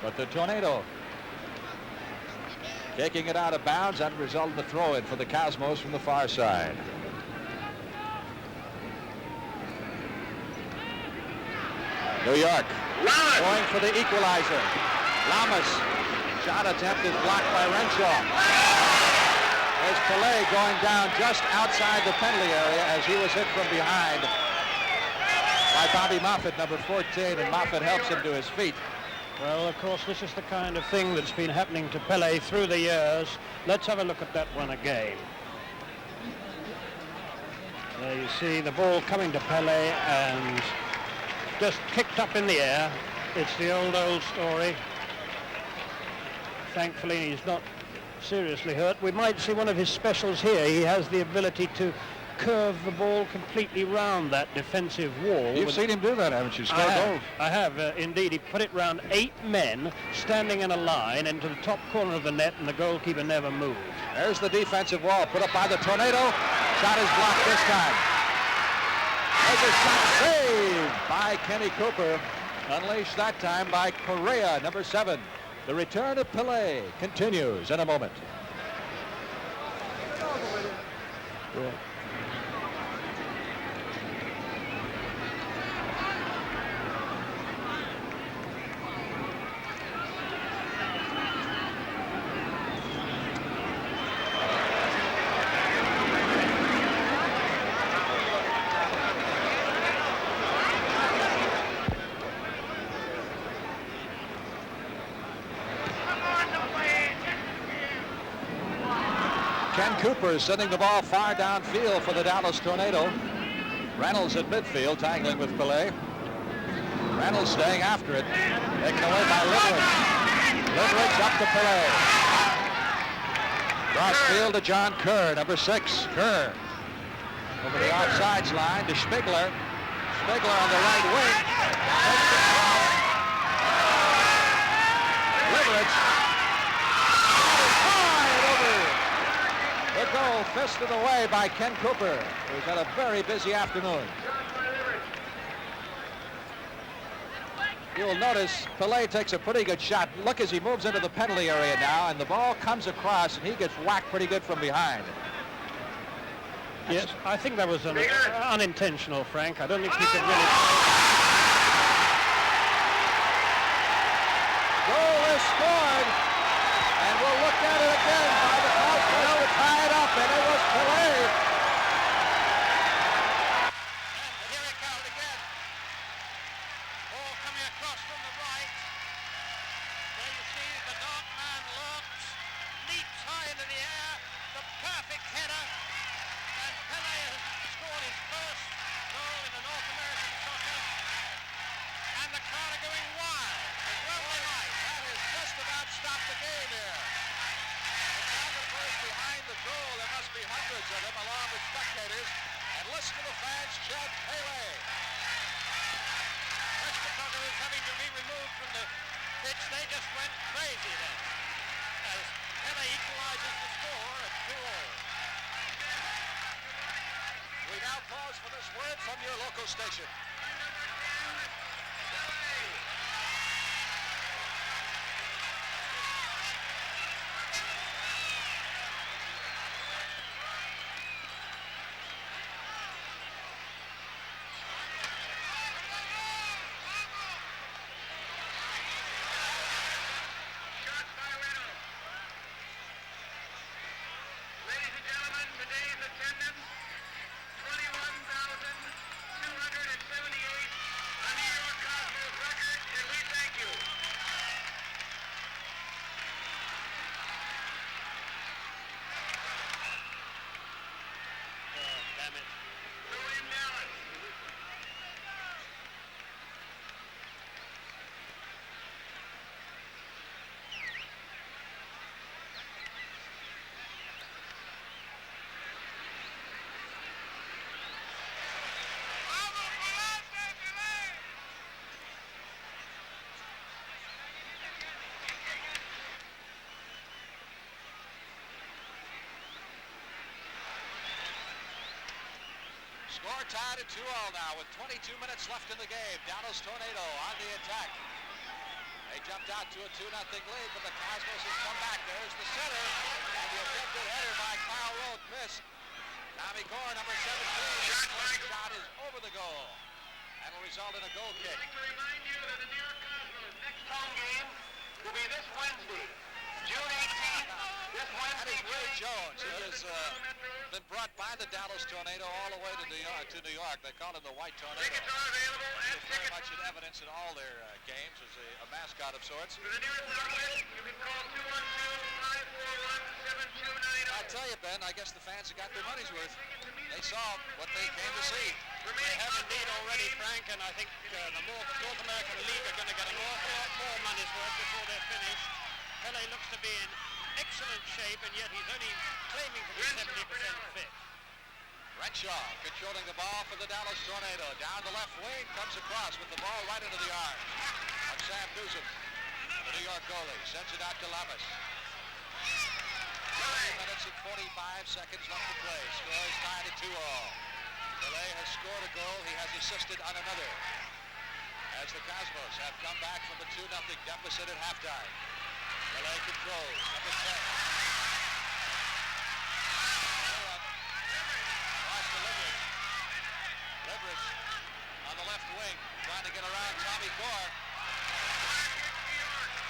[SPEAKER 1] But the Tornado taking it out of bounds and result in the throw-in for the Cosmos from the far side. New York going for the equalizer. Lamas. Shot attempt is blocked by Renshaw. There's Pele going down just outside the penalty area as he was hit from behind by Bobby Moffett, number 14, and Moffett helps him to his feet.
[SPEAKER 2] Well, of course, this is the kind of thing that's been happening to Pele through the years. Let's have a look at that one again. There you see the ball coming to Pele and just kicked up in the air. It's the old story. Thankfully, he's not seriously hurt. We might see one of his specials here. He has the ability to curve the ball completely round that defensive wall.
[SPEAKER 1] You've seen him do that, haven't you? Score goals.
[SPEAKER 2] I have, indeed. He put it round 8 men standing in a line into the top corner of the net, and the goalkeeper never moved.
[SPEAKER 1] There's the defensive wall put up by the Tornado. Shot is blocked this time. There's a shot saved by Kenny Cooper. Unleashed that time by Correa, number 7. The return of Pele continues in a moment.
[SPEAKER 2] Yeah.
[SPEAKER 1] Ken Cooper is sending the ball far downfield for the Dallas Tornado. Reynolds at midfield, tangling with Pele. Randall staying after it. Taken away by Liveridge. Liveridge up to Pele. Cross field to John Kerr, number 6. Kerr over the offsides line to Spiegler. Spiegler on the right wing. Liveridge. The goal fisted away by Ken Cooper, who's had a very busy afternoon. You'll notice Pele takes a pretty good shot. Look as he moves into the penalty area now, and the ball comes across, and he gets whacked pretty good from behind.
[SPEAKER 2] Yes, I think that was unintentional, Frank. I don't think he could really...
[SPEAKER 1] Goal is scored, and we'll look at it again by the Cosmos to tie it up, and it was Pele.
[SPEAKER 5] And here it comes again. Ball coming across from the right. There you see the dark man lurks, leaps high into the air, the perfect header, and Pele has scored his first goal in the North American soccer, and the crowd are going wild. As well they might. That has just about stopped the game here. The photographers behind the goal, there must be hundreds of them along with spectators, and listen to the fans chant Pele. Press photographers having to be removed from the pitch, they just went crazy then, as Pele equalizes the score at 2-2. We now pause for this word from your local station.
[SPEAKER 4] Ladies and gentlemen, today's attendance, 21,278, a New York Cosmos record, and we thank you.
[SPEAKER 6] Damn it.
[SPEAKER 4] Throw in Dallas.
[SPEAKER 5] Score tied at 2-2 now with 22 minutes left in the game. Dallas Tornado on the attack. They jumped out to a 2-0 lead, but the Cosmos has come back. There's the center, and the attempted header by Kyle Roth missed. Tommy Gore, number 17, his shot is over the goal. That'll result in a goal kick.
[SPEAKER 4] I'd like to remind you that the New York Cosmos next home game will be this Wednesday, June 18th. This
[SPEAKER 5] That
[SPEAKER 4] Wednesday,
[SPEAKER 5] is Ray Jones. He has been brought by the Dallas Tornado all the way to New York. They call him the White Tornado.
[SPEAKER 4] Tickets are available
[SPEAKER 5] He
[SPEAKER 4] and
[SPEAKER 5] is very
[SPEAKER 4] tickets
[SPEAKER 5] much in evidence in all their games as a mascot of sorts.
[SPEAKER 4] for the New York Cosmos. You can call 212-541-7299.
[SPEAKER 5] I tell you, Ben, I guess the fans have got their money's worth. They saw what they came to see.
[SPEAKER 6] They have indeed already, Frank, and I think the North American League are going to get an awful lot more money's worth before they're finished. Pele looks to be in excellent shape, and yet he's only claiming to be 70% fit.
[SPEAKER 5] Renshaw controlling the ball for the Dallas Tornado. Down the left wing, comes across with the ball right into the arms of Sam Newsom. The New York goalie sends it out to Lamas. 3 minutes and 45 seconds left to play. Score is tied at 2-2. Pele has scored a goal. He has assisted on another, as the Cosmos have come back from a 2-0 deficit at halftime. Pele controls, number 10. Cross to Liveridge. Liveridge on the left wing, trying to get around Tommy Gore.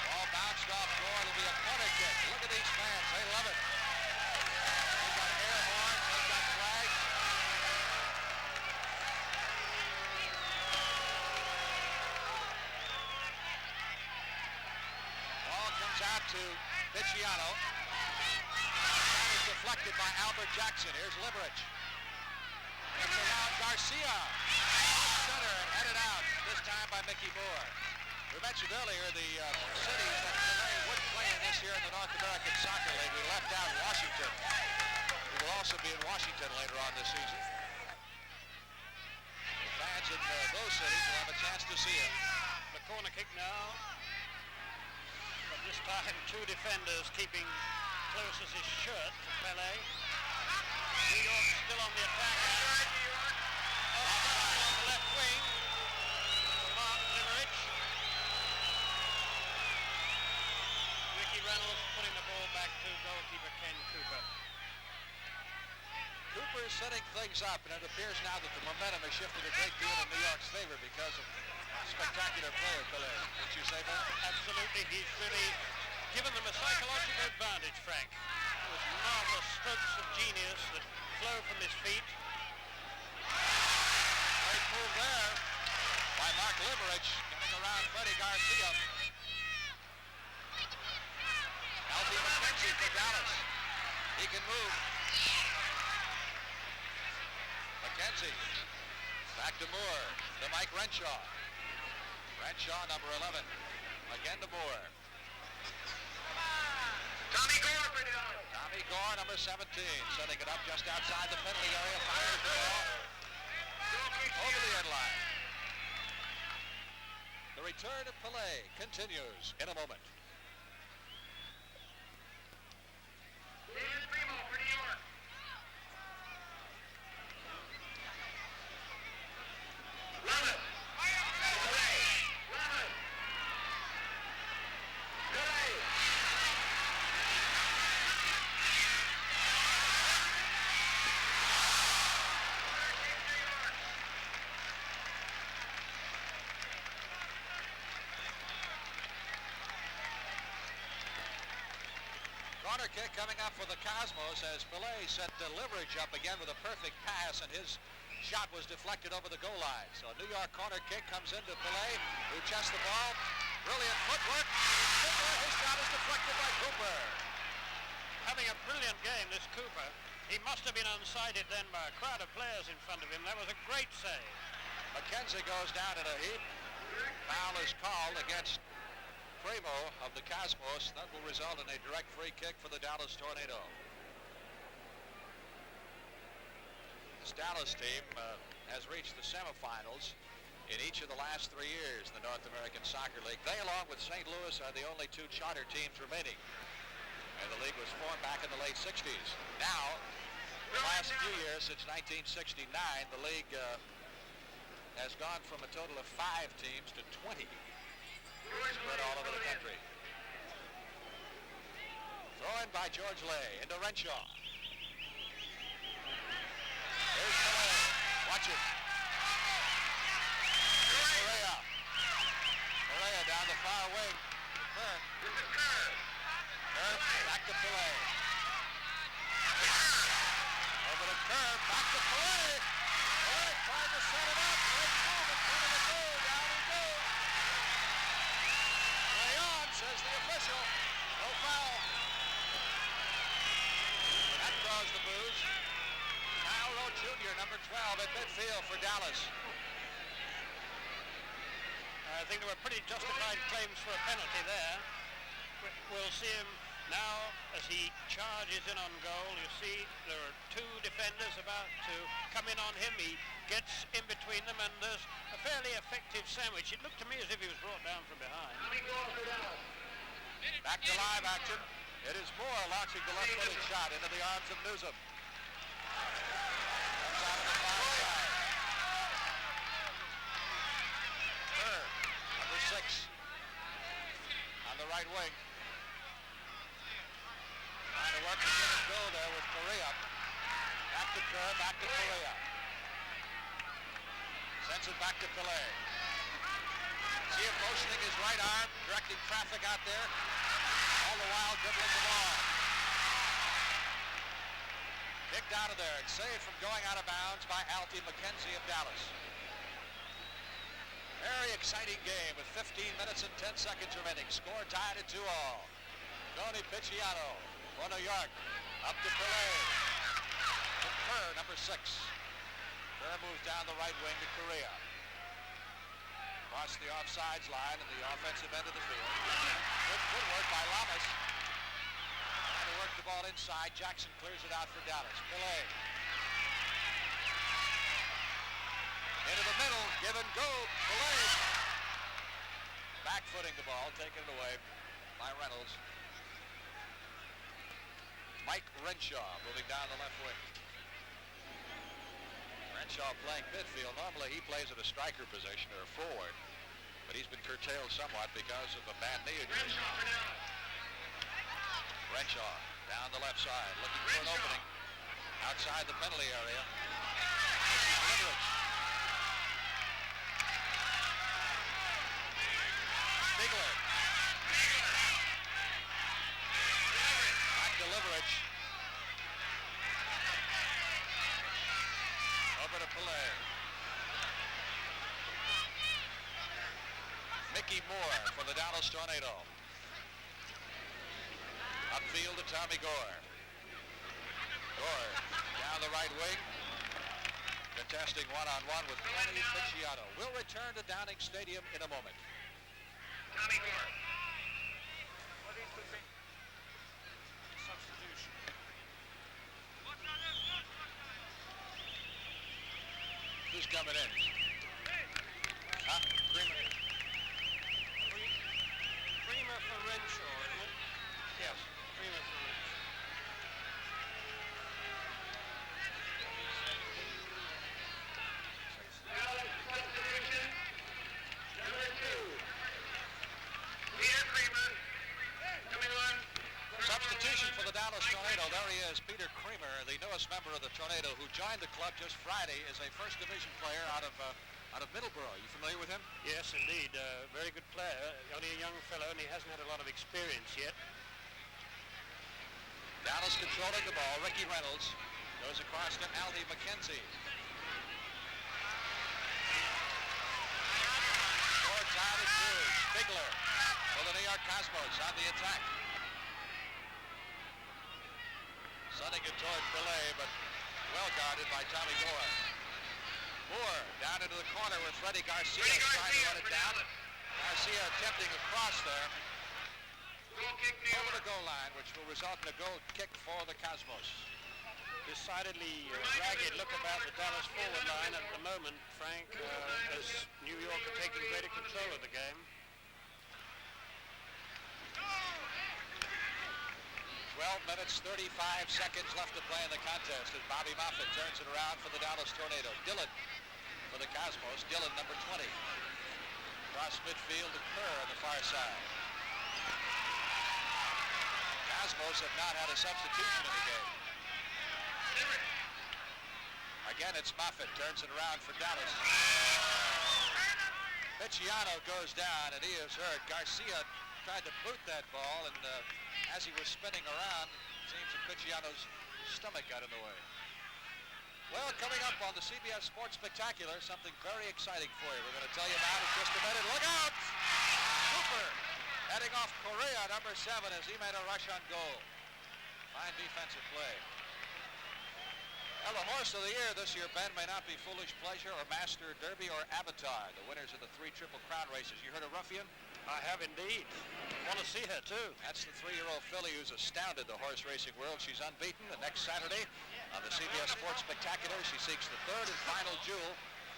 [SPEAKER 5] Ball bounced off Gore. It'll be a corner kick. Look at these fans. They love it. They've got air horns. They've got flags. Ball comes out to Picciano. That is deflected by Albert Jackson. Here's Liveridge. Gets around Garcia. Off center and headed out. This time by Mickey Ricky Moore. We mentioned earlier the cities that Pele would play in this year in the North American Soccer League. We left out Washington. He will also be in Washington later on this season. The fans in those cities will have a chance to see him.
[SPEAKER 2] The corner kick now. But this time, two defenders keeping close as his shirt to Pele. New York still on the attack. On the left wing. Mark Limerich. Ricky Reynolds putting the ball back to goalkeeper Ken Cooper.
[SPEAKER 5] Cooper is setting things up, and it appears now that the momentum has shifted a great deal in New York's favor because of spectacular player Pele. Didn't you say that?
[SPEAKER 2] Absolutely. He's really given them a psychological advantage, Frank. Those marvelous strokes of genius that flow from his feet.
[SPEAKER 5] Great move there by Mark Limerich, getting around Freddie Garcia. Alfie McKenzie for Dallas. He can move. McKenzie. Back to Moore. To Mike Renshaw. Renshaw, number 11. Again to Moore.
[SPEAKER 4] Tommy Gore for Dallas.
[SPEAKER 5] Tommy Gore, number 17. Setting it up just outside the penalty area. Fires the ball over the end line. The return of Pele continues in a moment.
[SPEAKER 4] Davis Primo for New York. Run it.
[SPEAKER 5] Corner kick coming up for the Cosmos as Pele set Limerich up again with a perfect pass, and his shot was deflected over the goal line. So a New York corner kick comes into Pele, who chests the ball. Brilliant footwork. His shot is deflected by Cooper.
[SPEAKER 2] Having a brilliant game, this Cooper. He must have been unsighted then by a crowd of players in front of him. That was a great save.
[SPEAKER 5] McKenzie goes down in a heap. Foul is called against Primo of the Cosmos. That will result in a direct free kick for the Dallas Tornado. This Dallas team has reached the semifinals in each of the last 3 years in the North American Soccer League. They, along with St. Louis, are the only two charter teams remaining. And the league was formed back in the late 60s. Now, the last few years, since 1969, the league has gone from a total of 5 teams to 20. Spread all over the country. Throw in by George Lay into Renshaw. Here's Pele. Watch it. Here's Correa. Correa down the far wing. Kerr. Back to Pele. Over to Kerr. Back to Pele. Pele trying to set it up. Great move in front of the goal. Down he goes. Says the official. No foul. That draws the boos. Kyle Rowe Jr., number 12 at midfield for Dallas.
[SPEAKER 2] I think there were pretty justified claims for a penalty there. We'll see him now as he charges in on goal. You see there are 2 defenders about to come in on him. He gets in between them, and there's a fairly effective sandwich. It looked to me as if he was brought down from behind.
[SPEAKER 5] Back to live action. It is Moore launching the left-footed shot into the arms of Newsom. Comes out of the far side. Kerr, number 6, on the right wing. Trying to work to get his goal there with Correa. Back to Kerr, back to Correa. Sends it back to Pele. See him motioning his right arm, directing traffic out there. All the while dribbling the ball. Kicked out of there and saved from going out of bounds by Alfie McKenzie of Dallas. Very exciting game with 15 minutes and 10 seconds remaining. Score tied at 2-2. Tony Picciano for New York. Up to Pele. To Kerr, number 6. Kerr moves down the right wing to Correa. Across across the offsides line in the offensive end of the field. Good footwork by Lamas. Trying to work the ball inside. Jackson clears it out for Dallas. Pele. Into the middle. Give and go. Pele. Back-footing the ball. Taken it away by Reynolds. Mike Renshaw moving down the left wing. Renshaw playing midfield. Normally he plays at a striker position or a forward, but he's been curtailed somewhat because of a bad knee injury. Renshaw down the left side, looking for an opening outside the penalty area. This is Liverich. Stigler. Back to Liverich. Over to Pele. Mickey Moore for the Dallas Tornado. Upfield to Tommy Gore. Gore down the right wing. Contesting one-on-one with Tony Picciotto. We'll return to Downing Stadium in a moment.
[SPEAKER 4] Tommy Gore.
[SPEAKER 6] Substitution.
[SPEAKER 5] Who's coming in? Huh? Creamer.
[SPEAKER 6] Creamer for Renshaw, isn't it?
[SPEAKER 5] Yes.
[SPEAKER 6] Creamer for Renshaw.
[SPEAKER 4] Dallas substitution. Number 2. Peter Creamer. Coming on.
[SPEAKER 5] Substitution for the Dallas Tornado. There he is, Peter Creamer, the newest member of the Tornado, who joined the club just Friday as a first division player out of Middleborough. You familiar with him?
[SPEAKER 6] Yes, indeed. Very good player. Only a young fellow, and he hasn't had a lot of experience yet.
[SPEAKER 5] Dallas controlling the ball. Ricky Reynolds goes across to Aldi McKenzie. Short side is through. Stigler for the New York Cosmos on the attack. Sending it toward Pele, but well guarded by Tommy Gore. Moore down into the corner with Freddie Garcia trying to run it down. Garcia attempting a cross there over the goal line, which will result in a goal kick for the Cosmos.
[SPEAKER 6] Decidedly ragged look about the Dallas forward line at the moment, Frank, as New York are taking greater control of the game.
[SPEAKER 5] 12 minutes, 35 seconds left to play in the contest as Bobby Moffett turns it around for the Dallas Tornado. Dillon for the Cosmos. Dillon, number 20. Across midfield to Kerr on the far side. Cosmos have not had a substitution in the game. Again, it's Moffett. Turns it around for Dallas. Picciotto goes down, and he is hurt. Garcia tried to boot that ball, and as he was spinning around, it seems that Picciotto's stomach got in the way. Well, coming up on the CBS Sports Spectacular, something very exciting for you. We're going to tell you about it in just a minute. Look out! Cooper heading off Correa, number 7, as he made a rush on goal. Fine defensive play. Well, the horse of the year this year, Ben, may not be Foolish Pleasure or Master Derby or Avatar, the winners of the 3 Triple Crown races. You heard of Ruffian?
[SPEAKER 6] I have indeed. Want to see her too.
[SPEAKER 5] That's the 3-year-old filly who's astounded the horse racing world. She's unbeaten. The next Saturday on the CBS Sports Spectacular, she seeks the 3rd and final jewel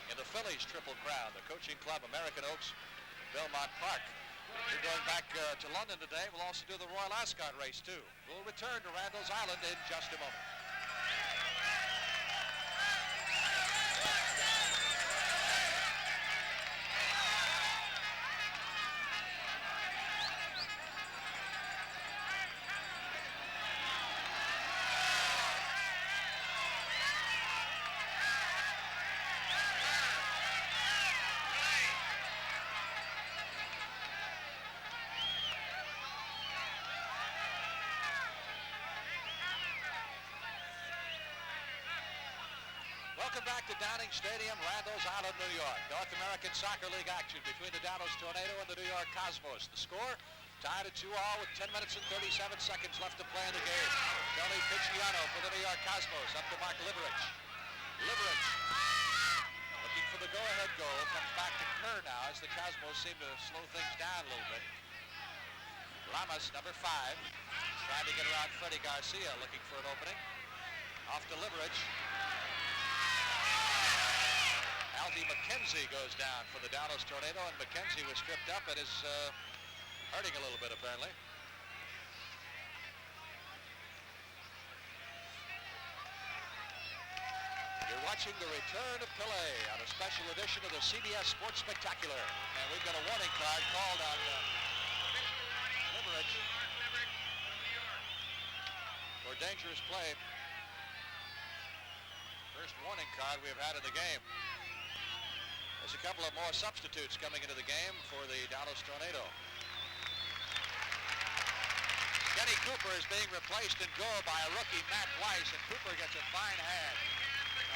[SPEAKER 5] in the fillies Triple Crown. The coaching club, American Oaks, Belmont Park. We're going back to London today. We'll also do the Royal Ascot race too. We'll return to Randall's Island in just a moment. Welcome back to Downing Stadium, Randall's Island, New York. North American Soccer League action between the Dallas Tornado and the New York Cosmos. The score tied at 2-2 with 10 minutes and 37 seconds left to play in the game. Tony Picciotto for the New York Cosmos up to Mark Liverich. Liverich looking for the go-ahead goal. Comes back to Kerr now as the Cosmos seem to slow things down a little bit. Lamas, number 5, trying to get around Freddie Garcia, looking for an opening. Off to Liverich. Alfie McKenzie goes down for the Dallas Tornado, and McKenzie was stripped up and is hurting a little bit, apparently. You're watching the return of Pele on a special edition of the CBS Sports Spectacular. And we've got a warning card called on Liverich for dangerous play. First warning card we've had in the game. There's a couple of more substitutes coming into the game for the Dallas Tornado. Kenny Cooper is being replaced in goal by a rookie, Matt Weiss, and Cooper gets a fine hand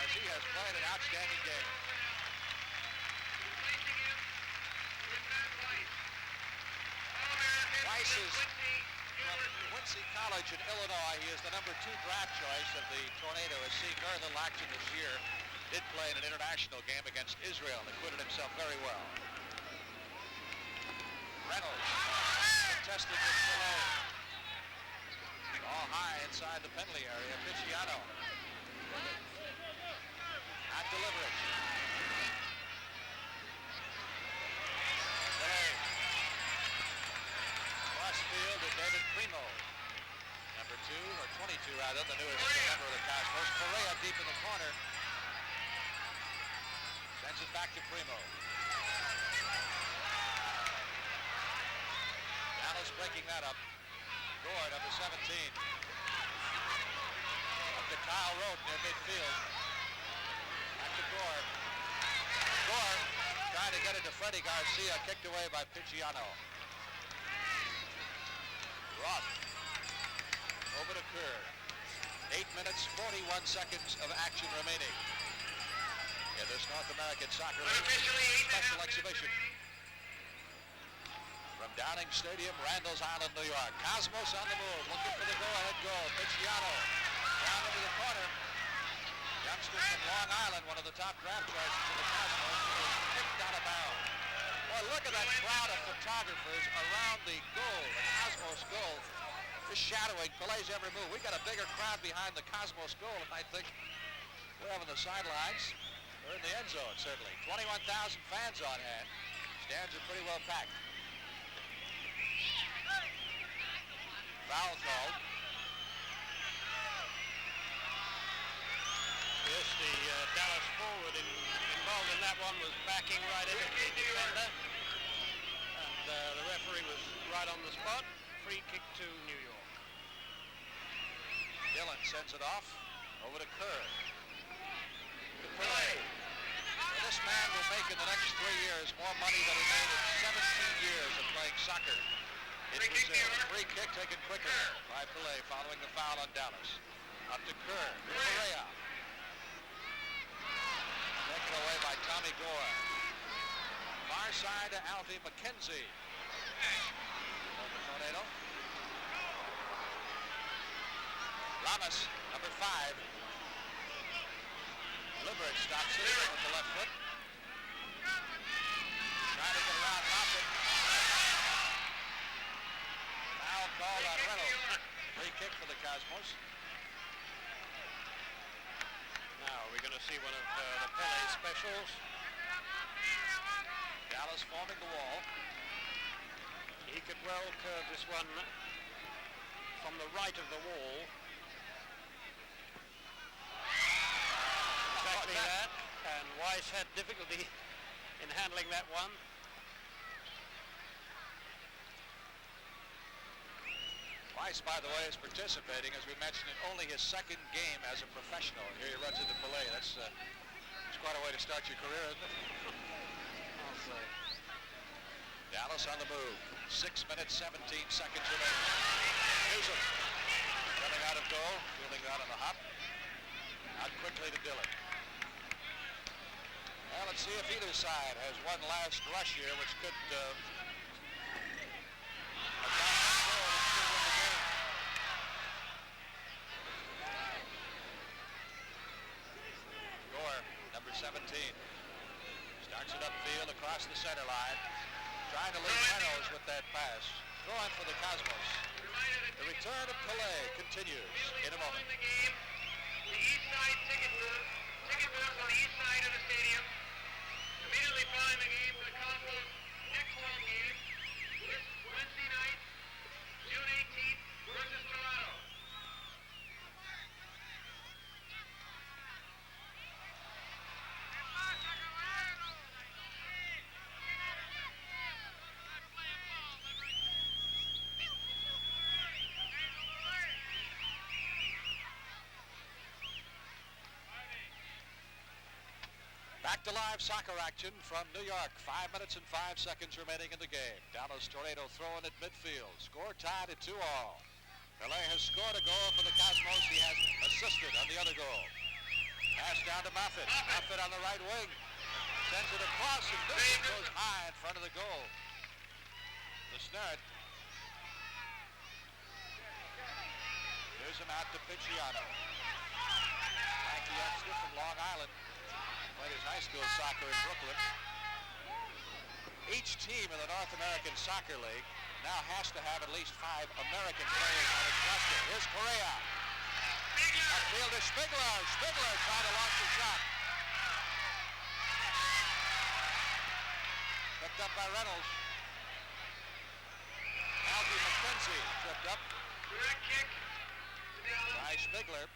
[SPEAKER 5] as he has played an outstanding game. Weiss is from Quincy College in Illinois. He is the number 2 draft choice of the Tornado. Has seen very little action this year. Did play in an international game against Israel and acquitted himself very well. Reynolds contested with Pele. All high inside the penalty area. Picciano. At the Liverich. Pele. Cross field to David Primo. Number 2, or 22 rather, the newest member of the Cosmos. Correa deep in the corner. Sends it back to Primo. Dallas breaking that up. Gore, number 17. Up to Kyle Rote near midfield. Back to Gore. Gore trying to get it to Freddie Garcia. Kicked away by Picciano. Roth. Over to Kerr. 8 minutes, 41 seconds of action remaining in this North American Soccer League special exhibition. From Downing Stadium, Randall's Island, New York. Cosmos on the move, looking for the go-ahead goal. Picciano down into the corner. Youngster from Long Island, one of the top draft choices of the Cosmos, was kicked out of bounds. Boy, look at that crowd of photographers around the goal, the Cosmos goal, just shadowing Pele's every move. We got a bigger crowd behind the Cosmos goal, and I think we're having the sidelines. We're in the end zone, certainly. 21,000 fans on hand. Stands are pretty well packed. Foul called.
[SPEAKER 2] Yes, the Dallas forward involved in that one was backing right into the defender. And the referee was right on the spot. Free kick to New York.
[SPEAKER 5] Dillon sends it off. Over to Kerr. To Pele. This man will make in the next 3 years more money than he made in 17 years of playing soccer in Brazil. Free kick taken quickly by Pele following the foul on Dallas. Up to Kerr. Correa. Taken away by Tommy Gore. Far side to Alfie McKenzie. On the Tornado. Lamas, number 5. Liverich stops it with the left foot. Trying to get around Hoffman. Foul called on Reynolds. Free kick for the Cosmos.
[SPEAKER 2] Now we're going to see one of the Pele specials.
[SPEAKER 5] Dallas forming the wall.
[SPEAKER 2] He could well curve this one from the right of the wall. Exactly that. And Weiss had difficulty in handling that one.
[SPEAKER 5] Weiss, by the way, is participating, as we mentioned, in only his second game as a professional. Here he runs into Pele. That's quite a way to start your career, isn't it?
[SPEAKER 2] I'll say.
[SPEAKER 5] Dallas on the move. 6 minutes, 17 seconds remaining. Newsom coming out of goal, fielding out on the hop. Out quickly to Dillon. Well, let's see if either side has one last rush here, which could Gore, number 17. Starts it upfield across across the center line. Trying to lead Reynolds with that pass. Throwing for the Cosmos. The return of Pele continues in a moment.
[SPEAKER 4] The east side ticket booth on the east side of the stadium. Immediately following the game for the Cosmos next home game this Wednesday night, June 18th versus Toronto.
[SPEAKER 5] Back to live soccer action from New York. 5 minutes and 5 seconds remaining in the game. Dallas Tornado throwing at midfield. Score tied at 2-2. Pele has scored a goal for the Cosmos. He has assisted on the other goal. Pass down to Moffitt. Moffitt on the right wing. Sends it across, and this goes high in front of the goal. The snare. Here's him out to Picciano. Lanky youngster from Long Island. Played his high school soccer in Brooklyn. Each team in the North American Soccer League now has to have at least 5 American players on its roster. Here's Correa. Upfield to Spigler. Spigler trying to launch a shot. Picked up by Reynolds. Alfie McKenzie tripped up by Spigler.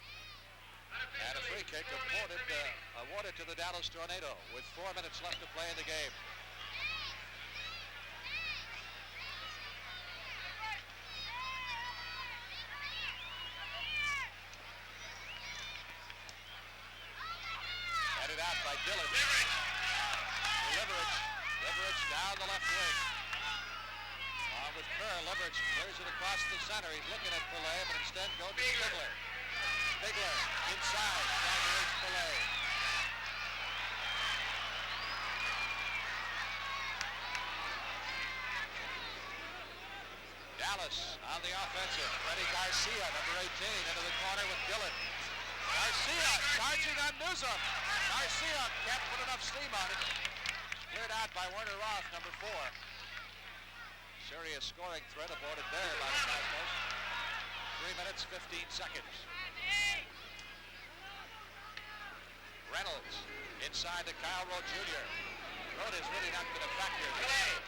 [SPEAKER 5] And a free kick awarded to the Dallas Tornado with 4 minutes left to play in the game. Headed out by Dillon. Leverage down the left wing. On with Kerr. Leverage clears it across the center. He's looking at Pele, but instead goes to Spigler. Spigler inside, trying to reach Pele. Dallas on the offensive. Freddy Garcia, number 18, into the corner with Dillon. Garcia charging on Newsom. Garcia can't put enough steam on it. Cleared out by Werner Roth, number 4. Serious scoring threat aborted there by the Cosmos. 3 minutes, 15 seconds. Reynolds inside to Kyle Rowe Jr. Rowe has really not been a factor in this game.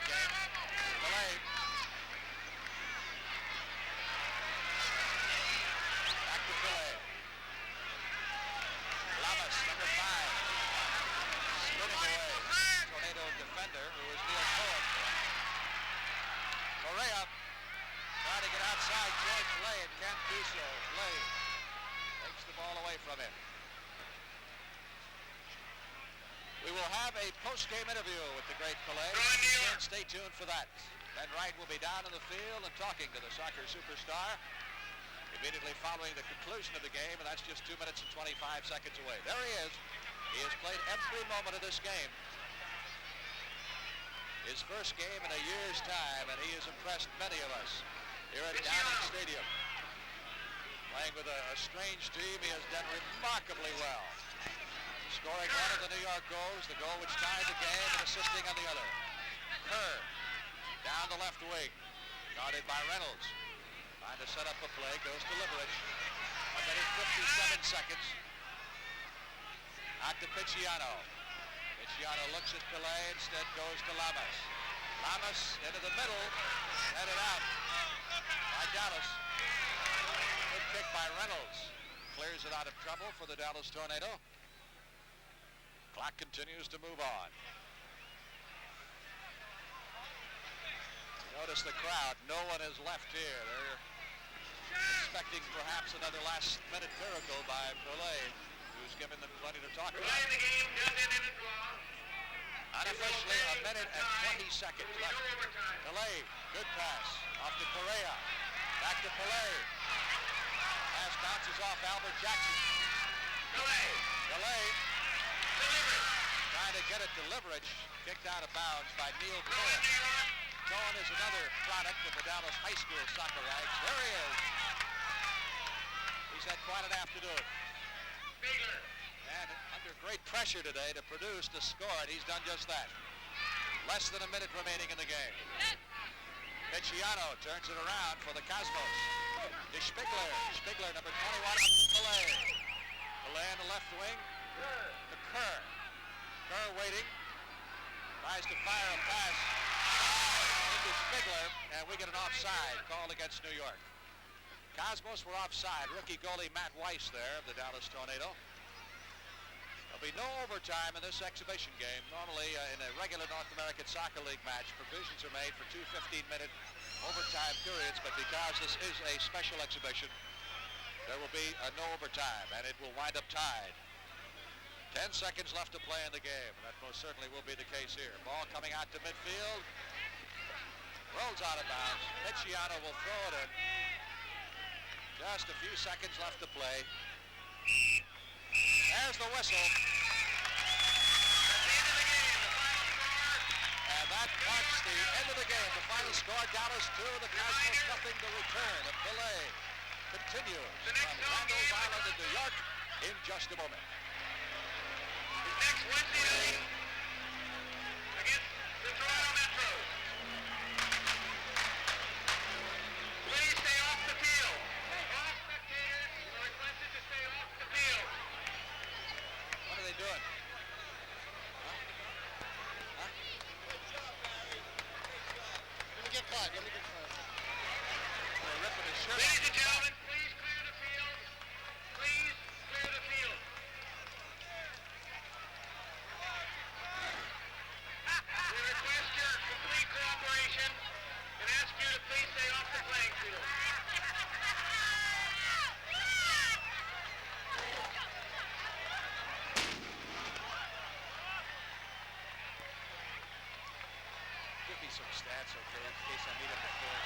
[SPEAKER 5] Pele. Back to Pele. Lamas, number 5. Spinning away. Tornado defender, who is Neil Cohen. Correa trying to get outside George Lay and can't do so. Lay takes the ball away from him. We will have a post-game interview with the great Pele. Stay tuned for that. Ben Wright will be down in the field and talking to the soccer superstar immediately following the conclusion of the game, and that's just 2 minutes and 25 seconds away. There he is. He has played every moment of this game. His first game in a year's time, and he has impressed many of us here at Downing Stadium. Playing with a strange team, he has done remarkably well. Scoring one of the New York goals, the goal which tied the game, and assisting on the other. Kerr down the left wing, guarded by Reynolds. Trying to set up a play, goes to Liberich. 1 minute 57 seconds. Out to Picciano. Picciano looks at Pele, instead goes to Lamas. Lamas into the middle, headed out by Dallas. Good kick by Reynolds. Clears it out of trouble for the Dallas Tornado. Clock continues to move on. Notice the crowd. No one is left here. They're expecting perhaps another last-minute miracle by Pele, who's given them plenty to talk about. Unofficially, 1 minute and 20 seconds left. Pele, good pass. Off to Correa. Back to Pele. Pass bounces off Albert Jackson. Pele. Trying to get it to Liberich. Kicked out of bounds by Neil Cohen. Cohen is another product of the Dallas High School soccer ranks. There he is. He's had quite an afternoon. And under great pressure today to produce the score, and he's done just that. Less than a minute remaining in the game. Picciano turns it around for the Cosmos. To Spigler. Spigler, number 21, up to Pele. Pele in the left wing. To Kerr. Kerr waiting. Tries to fire a pass into Spigler, and we get an offside called against New York. Cosmos were offside. Rookie goalie Matt Weiss there of the Dallas Tornado. There'll be no overtime in this exhibition game. Normally, in a regular North American Soccer League match, provisions are made for two 15-minute overtime periods, but because this is a special exhibition, there will be no overtime, and it will wind up tied. 10 seconds left to play in the game, and that most certainly will be the case here. Ball coming out to midfield. Rolls out of bounds. Picciano will throw it in. Just a few seconds left to play. There's the whistle. And that marks the end of the game. The final score, Dallas 2, the Cosmos nothing. The return of Pele continues from Randall Island in New York in just a moment.
[SPEAKER 4] Next Wednesday night against the Toronto Metro. Please stay off the field. All spectators are requested to stay off the field.
[SPEAKER 5] What are they doing?
[SPEAKER 8] Let me get caught.
[SPEAKER 5] They're ripping his shirt
[SPEAKER 4] Ladies
[SPEAKER 5] off.
[SPEAKER 4] and gentlemen, please clear the field. Please clear the field. We request your complete cooperation and ask you to please stay off the playing field.
[SPEAKER 5] Give me some stats, okay, in case I need them before.